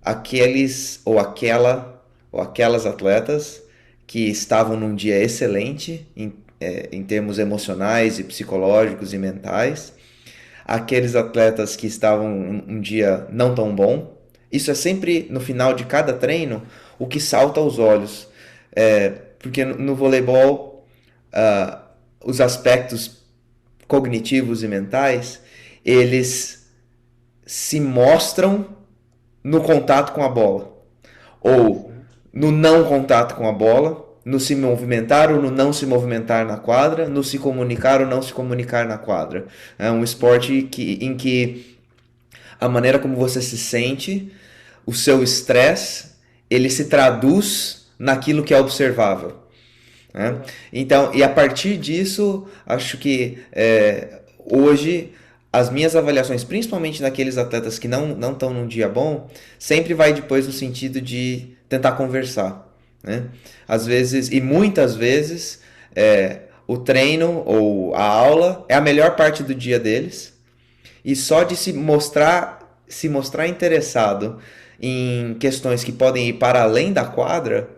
aqueles ou aquelas atletas que estavam num dia excelente em termos emocionais e psicológicos e mentais, aqueles atletas que estavam um dia não tão bom. Isso é sempre no final de cada treino o que salta aos olhos, porque no voleibol os aspectos cognitivos e mentais eles se mostram no contato com a bola, ou no não contato com a bola, no se movimentar ou no não se movimentar na quadra, no se comunicar ou não se comunicar na quadra. É um esporte em que a maneira como você se sente, o seu estresse, ele se traduz naquilo que é observável. né? Então, e a partir disso, acho que hoje as minhas avaliações, principalmente naqueles atletas que não estão num dia bom, sempre vai depois no sentido de tentar conversar, né? Às vezes, e muitas vezes, o treino ou a aula é a melhor parte do dia deles, e só de se mostrar interessado em questões que podem ir para além da quadra,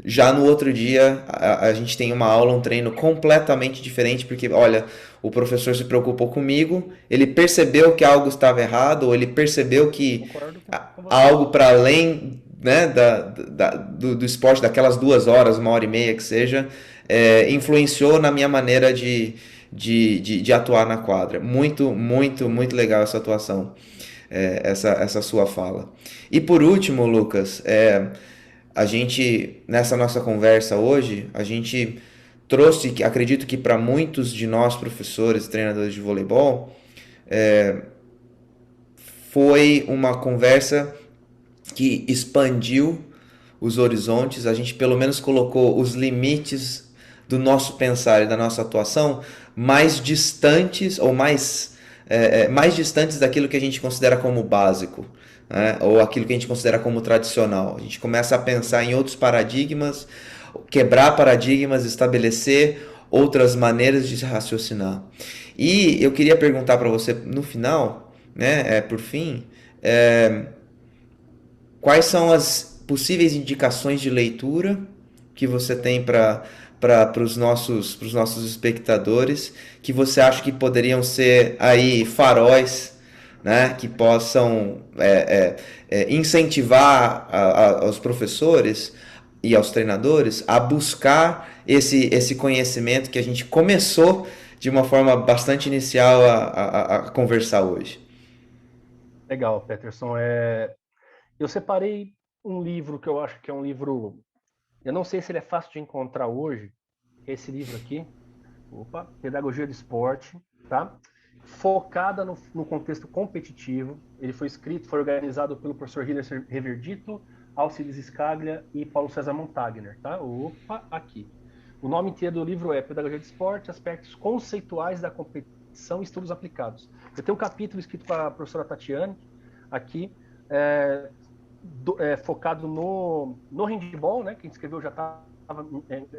já no outro dia a gente tem uma aula, um treino completamente diferente, porque olha, o professor se preocupou comigo, ele percebeu que algo estava errado, ou ele percebeu que Concordo com você. algo para além, né, do esporte, daquelas 2 horas, 1 hora e meia que seja, influenciou na minha maneira de atuar na quadra. Muito, muito, muito legal essa atuação, essa sua fala. E por último, Lucas, a gente, nessa nossa conversa hoje, a gente trouxe, acredito que para muitos de nós, professores, treinadores de voleibol, foi uma conversa que expandiu os horizontes, a gente pelo menos colocou os limites do nosso pensar e da nossa atuação mais distantes ou mais distantes daquilo que a gente considera como básico, né? Ou aquilo que a gente considera como tradicional. A gente começa a pensar em outros paradigmas, quebrar paradigmas, estabelecer outras maneiras de raciocinar. E eu queria perguntar para você no final, né, por fim, quais são as possíveis indicações de leitura que você tem para os nossos espectadores, que você acha que poderiam ser aí faróis, né, que possam incentivar aos professores e aos treinadores a buscar esse conhecimento que a gente começou de uma forma bastante inicial a conversar hoje. Legal, Peterson. Eu separei um livro que eu acho que é um livro. Eu não sei se ele é fácil de encontrar hoje. Esse livro aqui, opa, Pedagogia do Esporte, tá? Focada no contexto competitivo. Ele foi escrito, foi organizado pelo professor Hiller Reverdito, Alcides Scaglia e Paulo César Montagner, tá? Opa, aqui. O nome inteiro do livro é Pedagogia do Esporte, Aspectos Conceituais da Competição e Estudos Aplicados. Eu tenho um capítulo escrito para a professora Tatiane, aqui, focado no handball, né? Quem escreveu já estava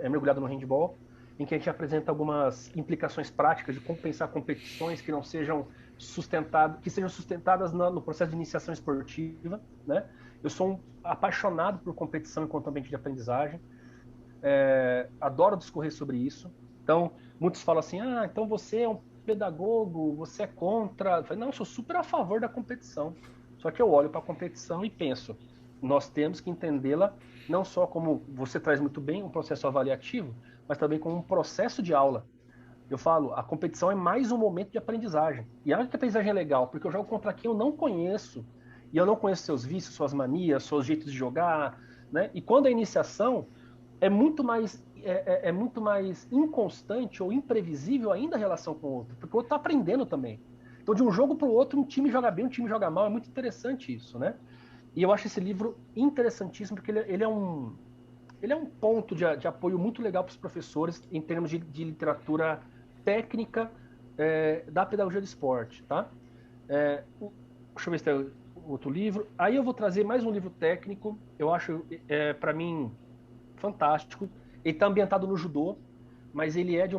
mergulhado no handball, em que a gente apresenta algumas implicações práticas de como pensar competições que não sejam sustentadas no processo de iniciação esportiva, né? Eu sou apaixonado por competição enquanto ambiente de aprendizagem, adoro discorrer sobre isso. Então, muitos falam assim, então você é um pedagogo, você é contra. Eu falei, não, eu sou super a favor da competição. Só que eu olho para a competição e penso, nós temos que entendê-la não só como você traz muito bem, um processo avaliativo, mas também como um processo de aula. Eu falo, a competição é mais um momento de aprendizagem. E olha que a aprendizagem é legal, porque eu jogo contra quem eu não conheço, e eu não conheço seus vícios, suas manias, seus jeitos de jogar, né? E quando a iniciação é muito mais inconstante ou imprevisível ainda a relação com o outro, porque o outro está aprendendo também. Então, de um jogo para o outro, um time joga bem, um time joga mal, é muito interessante isso, né? E eu acho esse livro interessantíssimo, porque ele é um ponto de apoio muito legal para os professores em termos de literatura técnica da pedagogia do esporte, tá? Deixa eu ver se tem outro livro. Aí eu vou trazer mais um livro técnico, eu acho, para mim, fantástico. Ele está ambientado no judô, mas ele é de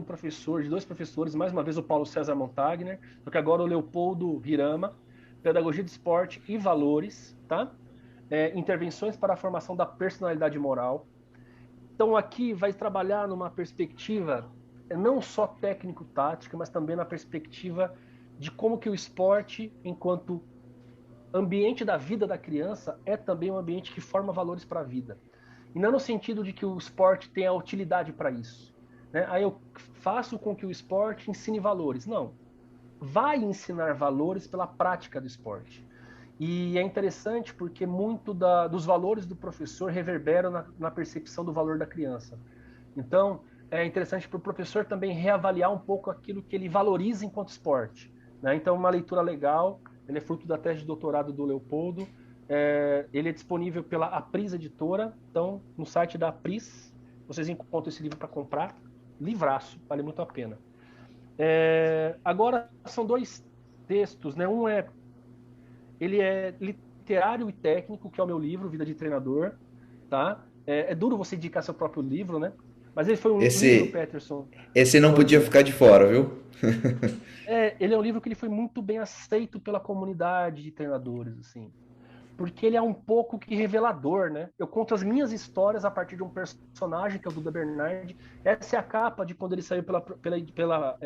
dois professores, mais uma vez o Paulo César Montagner, só que agora o Leopoldo Hirama, Pedagogia do Esporte e Valores, tá? Intervenções para a formação da personalidade moral. Então aqui vai trabalhar numa perspectiva não só técnico-tática, mas também na perspectiva de como que o esporte, enquanto ambiente da vida da criança, é também um ambiente que forma valores para a vida. E não no sentido de que o esporte tenha utilidade para isso, né? Aí eu faço com que o esporte ensine valores. Não. Vai ensinar valores pela prática do esporte. E é interessante porque muito dos valores do professor reverberam na percepção do valor da criança. Então, é interessante para o professor também reavaliar um pouco aquilo que ele valoriza enquanto esporte, né? Então, uma leitura legal, ele é fruto da tese de doutorado do Leopoldo, ele é disponível pela Apris Editora, então, no site da Apris, vocês encontram esse livro para comprar. Livraço, vale muito a pena. Agora, são dois textos, né? Ele é literário e técnico, que é o meu livro, Vida de Treinador, tá? É duro você indicar seu próprio livro, né? Mas ele foi um livro, Esse, Peterson. esse não Oi, podia diga. ficar de fora, viu? Ele é um livro que ele foi muito bem aceito pela comunidade de treinadores, assim, porque ele é um pouco que revelador, né? Eu conto as minhas histórias a partir de um personagem que é o Duda Bernardi. Essa é a capa de quando ele saiu pela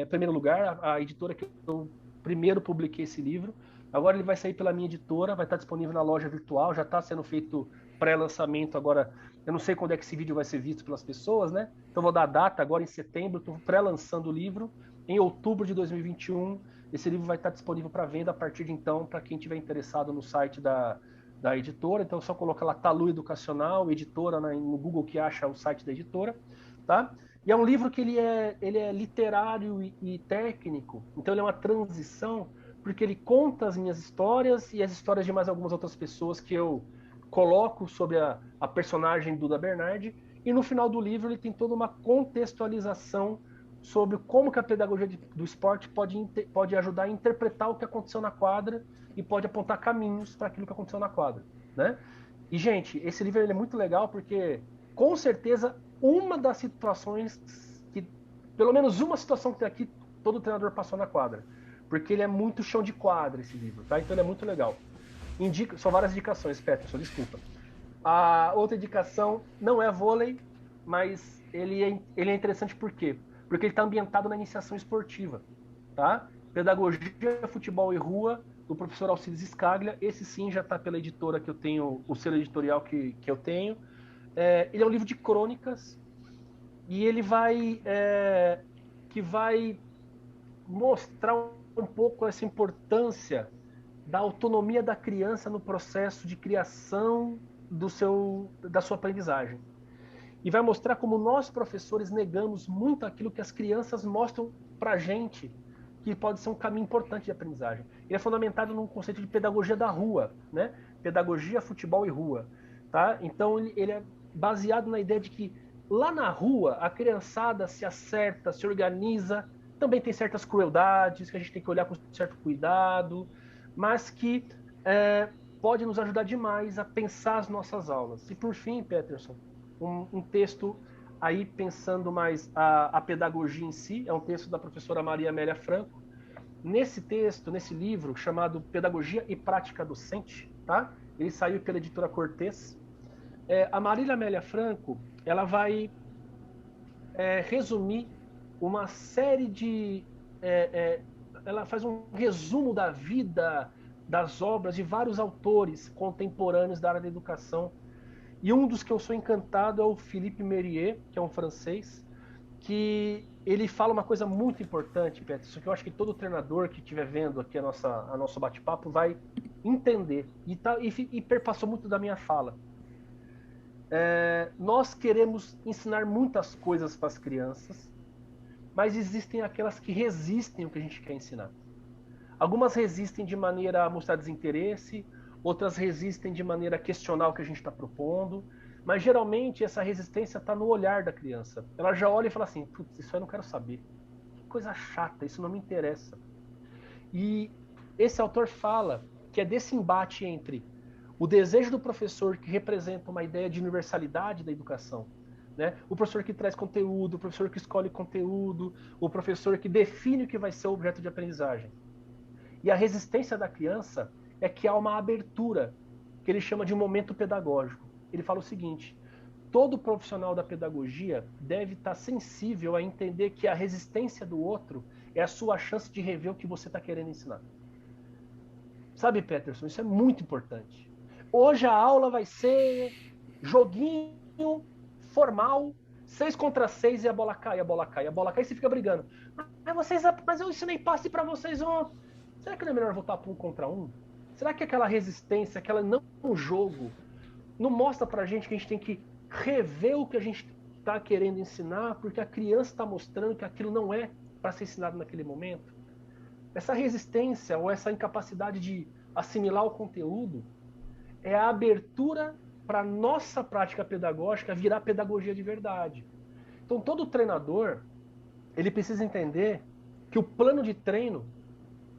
primeiro lugar, a editora que eu primeiro publiquei esse livro. Agora ele vai sair pela minha editora, vai estar disponível na loja virtual, já está sendo feito pré-lançamento agora. Eu não sei quando é que esse vídeo vai ser visto pelas pessoas, né? Então vou dar a data agora em setembro, estou pré-lançando o livro. Em outubro de 2021, esse livro vai estar disponível para venda a partir de então, para quem tiver interessado no site da editora. Então é só colocar lá Talu Educacional, editora, no Google, que acha o site da editora, tá? E é um livro que ele é literário e técnico, então ele é uma transição, porque ele conta as minhas histórias e as histórias de mais algumas outras pessoas que eu coloco sobre a personagem Duda Bernardi, e no final do livro ele tem toda uma contextualização sobre como que a pedagogia do esporte pode ajudar a interpretar o que aconteceu na quadra e pode apontar caminhos para aquilo que aconteceu na quadra, né? E, gente, esse livro ele é muito legal porque, com certeza, uma das situações que, pelo menos uma situação que tem aqui, todo treinador passou na quadra. Porque ele é muito chão de quadra, esse livro, tá? Então ele é muito legal. São várias indicações, Peterson, desculpa. A outra indicação não é vôlei, mas ele é interessante por quê? Porque ele está ambientado na iniciação esportiva, tá? Pedagogia, Futebol e Rua, do professor Alcides Scaglia. Esse sim já está pela editora que eu tenho, o selo editorial que eu tenho. Ele é um livro de crônicas e ele vai mostrar um pouco essa importância da autonomia da criança no processo de criação da sua aprendizagem. E vai mostrar como nós, professores, negamos muito aquilo que as crianças mostram para a gente, que pode ser um caminho importante de aprendizagem. Ele é fundamentado num conceito de pedagogia da rua, né? Pedagogia, futebol e rua. Tá? Então, ele é baseado na ideia de que lá na rua, a criançada se acerta, se organiza, também tem certas crueldades que a gente tem que olhar com certo cuidado, mas que pode nos ajudar demais a pensar as nossas aulas. E por fim, Peterson, um texto aí pensando mais a pedagogia em si, é um texto da professora Maria Amélia Franco. Nesse texto, nesse livro, chamado Pedagogia e Prática Docente, tá? Ele saiu pela editora Cortez. A Marília Amélia Franco, ela vai resumir uma série ela faz um resumo da vida, das obras de vários autores contemporâneos da área da educação. E um dos que eu sou encantado é o Philippe Mérieux, que é um francês, que ele fala uma coisa muito importante, Peterson, que eu acho que todo treinador que estiver vendo aqui a nosso bate-papo vai entender. E perpassou muito da minha fala. Nós queremos ensinar muitas coisas para as crianças, mas existem aquelas que resistem ao que a gente quer ensinar. Algumas resistem de maneira a mostrar desinteresse, outras resistem de maneira a questionar o que a gente está propondo, mas geralmente essa resistência está no olhar da criança. Ela já olha e fala assim, putz, isso eu não quero saber. Que coisa chata, isso não me interessa. E esse autor fala que é desse embate entre o desejo do professor, que representa uma ideia de universalidade da educação, né? O professor que traz conteúdo, o professor que escolhe conteúdo, o professor que define o que vai ser o objeto de aprendizagem. E a resistência da criança é que há uma abertura, que ele chama de momento pedagógico. Ele fala o seguinte: todo profissional da pedagogia deve estar sensível a entender que a resistência do outro é a sua chance de rever o que você está querendo ensinar. Sabe, Peterson, isso é muito importante. Hoje a aula vai ser joguinho formal, 6 contra 6 e a bola cai, a bola cai, a bola cai e você fica brigando. Mas eu ensinei passe para vocês ontem. Será que não é melhor voltar para 1 contra 1? Será que aquela resistência, aquela não jogo, não mostra pra gente que a gente tem que rever o que a gente está querendo ensinar, porque a criança está mostrando que aquilo não é para ser ensinado naquele momento? Essa resistência ou essa incapacidade de assimilar o conteúdo é a abertura para a nossa prática pedagógica virar pedagogia de verdade. Então, todo treinador, ele precisa entender que o plano de treino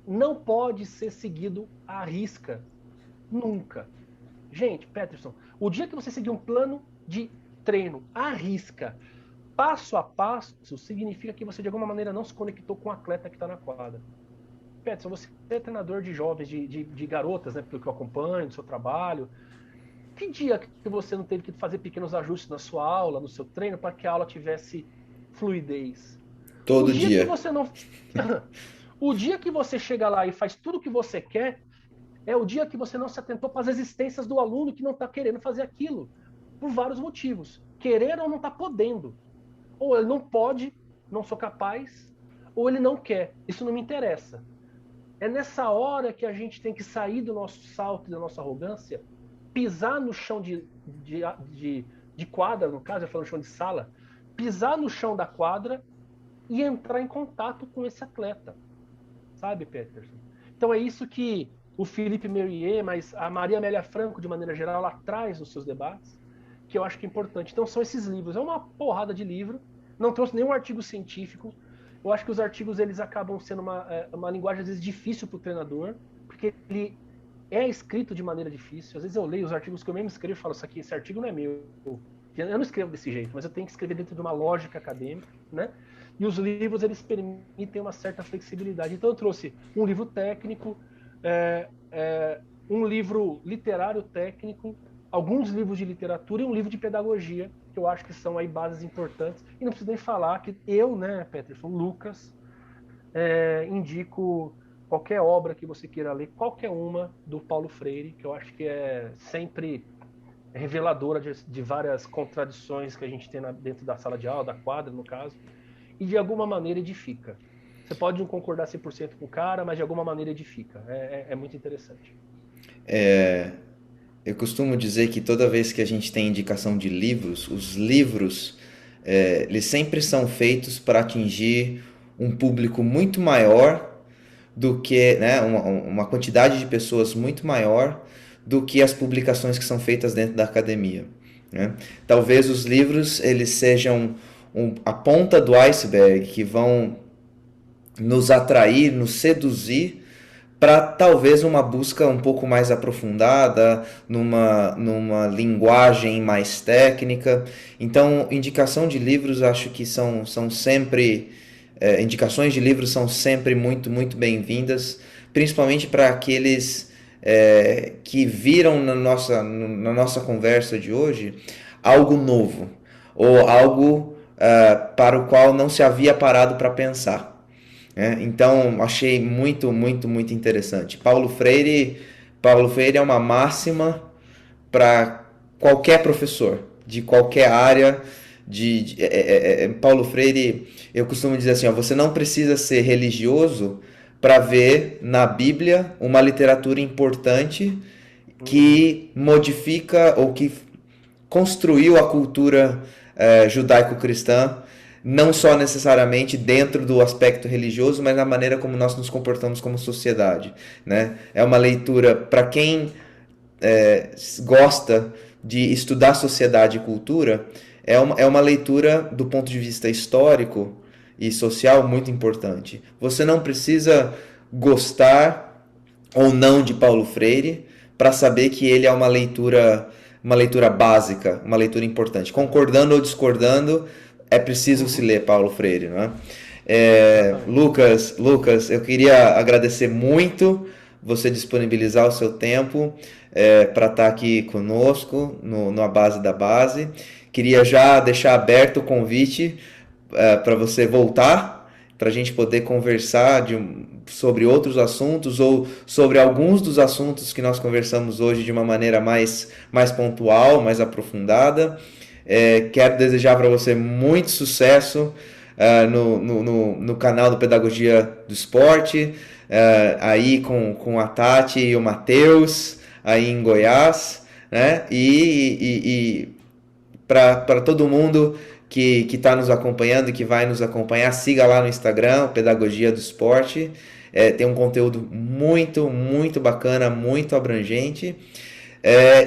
não pode ser seguido à risca. Nunca. Gente, Peterson, o dia que você seguir um plano de treino à risca, passo a passo, significa que você de alguma maneira não se conectou com o atleta que está na quadra. Peterson, você é treinador de jovens, de garotas, né, pelo que eu acompanho, do seu trabalho. Que dia que você não teve que fazer pequenos ajustes na sua aula, no seu treino, para que a aula tivesse fluidez? Todo o dia dia. Que você não... O dia que você chega lá e faz tudo o que você quer, é o dia que você não se atentou para as existências do aluno que não está querendo fazer aquilo, por vários motivos. Querer ou não está podendo. Ou ele não pode, não sou capaz, ou ele não quer. Isso não me interessa. É nessa hora que a gente tem que sair do nosso salto e da nossa arrogância, pisar no chão de quadra, no caso, eu falo no chão de sala, pisar no chão da quadra e entrar em contato com esse atleta. Sabe, Peterson? Então é isso que o Felipe Merier, mas a Maria Amélia Franco, de maneira geral, ela traz nos seus debates, que eu acho que é importante. Então são esses livros. É uma porrada de livro. Não trouxe nenhum artigo científico. Eu acho que os artigos eles acabam sendo uma linguagem, às vezes, difícil para o treinador, porque ele é escrito de maneira difícil. Às vezes eu leio os artigos que eu mesmo escrevo e falo, isso aqui, esse artigo não é meu. Eu não escrevo desse jeito, mas eu tenho que escrever dentro de uma lógica acadêmica, né? E os livros, eles permitem uma certa flexibilidade. Então eu trouxe um livro técnico, um livro literário técnico, alguns livros de literatura e um livro de pedagogia, que eu acho que são aí bases importantes. E não preciso nem falar que eu, né, Peterson, Lucas, indico qualquer obra que você queira ler, qualquer uma do Paulo Freire, que eu acho que é sempre reveladora de várias contradições que a gente tem dentro da sala de aula, da quadra, no caso, e de alguma maneira edifica. Você pode não concordar 100% com o cara, mas de alguma maneira edifica. É muito interessante. Eu costumo dizer que toda vez que a gente tem indicação de livros, os livros eles sempre são feitos para atingir um público muito maior do que, né, uma quantidade de pessoas muito maior do que as publicações que são feitas dentro da academia, né? Talvez os livros eles sejam a ponta do iceberg que vão nos atrair, nos seduzir para talvez uma busca um pouco mais aprofundada, numa linguagem mais técnica. Então, indicação de livros acho que são sempre... indicações de livros são sempre muito, muito bem-vindas, principalmente para aqueles que viram na nossa conversa de hoje algo novo, ou algo para o qual não se havia parado para pensar. Então, achei muito, muito, muito interessante. Paulo Freire é uma máxima para qualquer professor, de qualquer área. Paulo Freire, eu costumo dizer assim, você não precisa ser religioso para ver na Bíblia uma literatura importante que modifica ou que construiu a cultura judaico-cristã, não só necessariamente dentro do aspecto religioso, mas na maneira como nós nos comportamos como sociedade, né? É uma leitura para quem gosta de estudar sociedade e cultura, é uma leitura do ponto de vista histórico e social muito importante. Você não precisa gostar ou não de Paulo Freire para saber que ele é uma leitura básica, uma leitura importante. Concordando ou discordando, é preciso se ler Paulo Freire, não é? Lucas, eu queria agradecer muito você disponibilizar o seu tempo para estar aqui conosco no A Base da Base. Queria já deixar aberto o convite para você voltar, para a gente poder conversar sobre outros assuntos ou sobre alguns dos assuntos que nós conversamos hoje de uma maneira mais pontual, mais aprofundada. Quero desejar para você muito sucesso no canal do Pedagogia do Esporte, aí com a Tati e o Matheus, aí em Goiás, né? E para todo mundo que está nos acompanhando e que vai nos acompanhar, siga lá no Instagram, Pedagogia do Esporte. Tem um conteúdo muito, muito bacana, muito abrangente.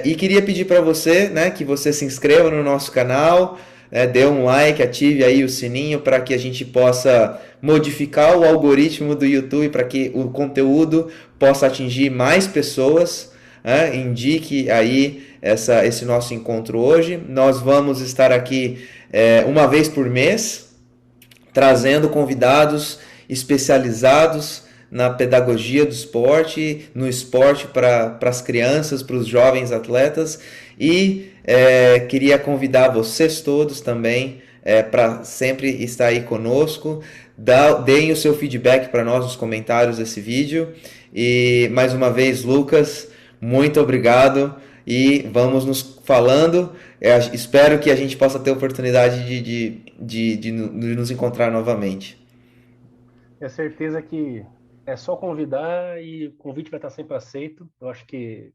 E queria pedir para você, né, que você se inscreva no nosso canal, dê um like, ative aí o sininho para que a gente possa modificar o algoritmo do YouTube para que o conteúdo possa atingir mais pessoas. Indique aí esse nosso encontro hoje. Nós vamos estar aqui uma vez por mês, trazendo convidados especializados na pedagogia do esporte, no esporte para as crianças, para os jovens atletas. E queria convidar vocês todos também para sempre estar aí conosco. Deem o seu feedback para nós nos comentários desse vídeo. E mais uma vez, Lucas, muito obrigado e vamos nos falando. Espero que a gente possa ter a oportunidade de nos encontrar novamente. É certeza que é só convidar e o convite vai estar sempre aceito. Eu acho que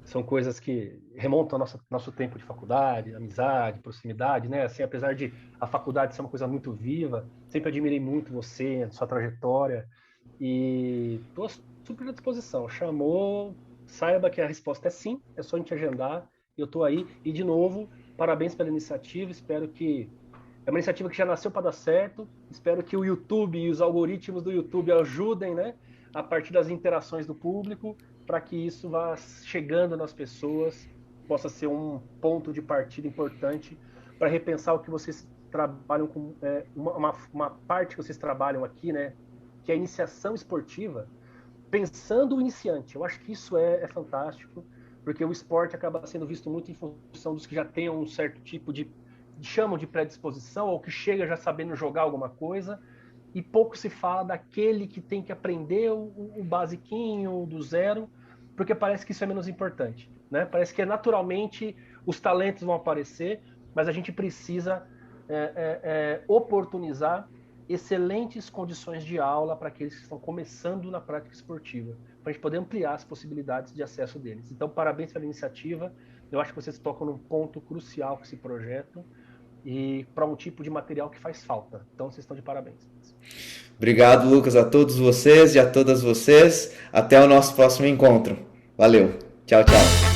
são coisas que remontam ao nosso tempo de faculdade, amizade, proximidade, né? Assim, apesar de a faculdade ser uma coisa muito viva, sempre admirei muito você, a sua trajetória e estou super à disposição. Chamou, saiba que a resposta é sim, é só a gente agendar. Eu estou aí e, de novo, parabéns pela iniciativa, espero que é uma iniciativa que já nasceu para dar certo. Espero que o YouTube e os algoritmos do YouTube ajudem, né, a partir das interações do público, para que isso vá chegando nas pessoas, possa ser um ponto de partida importante para repensar o que vocês trabalham com, uma parte que vocês trabalham aqui, né, que é a iniciação esportiva, pensando o iniciante. Eu acho que isso é fantástico, porque o esporte acaba sendo visto muito em função dos que já têm um certo tipo de chamam de predisposição, ou que chega já sabendo jogar alguma coisa, e pouco se fala daquele que tem que aprender o basiquinho, do zero, porque parece que isso é menos importante, né? Parece que naturalmente os talentos vão aparecer, mas a gente precisa oportunizar excelentes condições de aula para aqueles que estão começando na prática esportiva, para a gente poder ampliar as possibilidades de acesso deles. Então, parabéns pela iniciativa. Eu acho que vocês tocam num ponto crucial com esse projeto, e para um tipo de material que faz falta. Então, vocês estão de parabéns. Obrigado, Lucas, a todos vocês e a todas vocês. Até o nosso próximo encontro. Valeu. Tchau, tchau.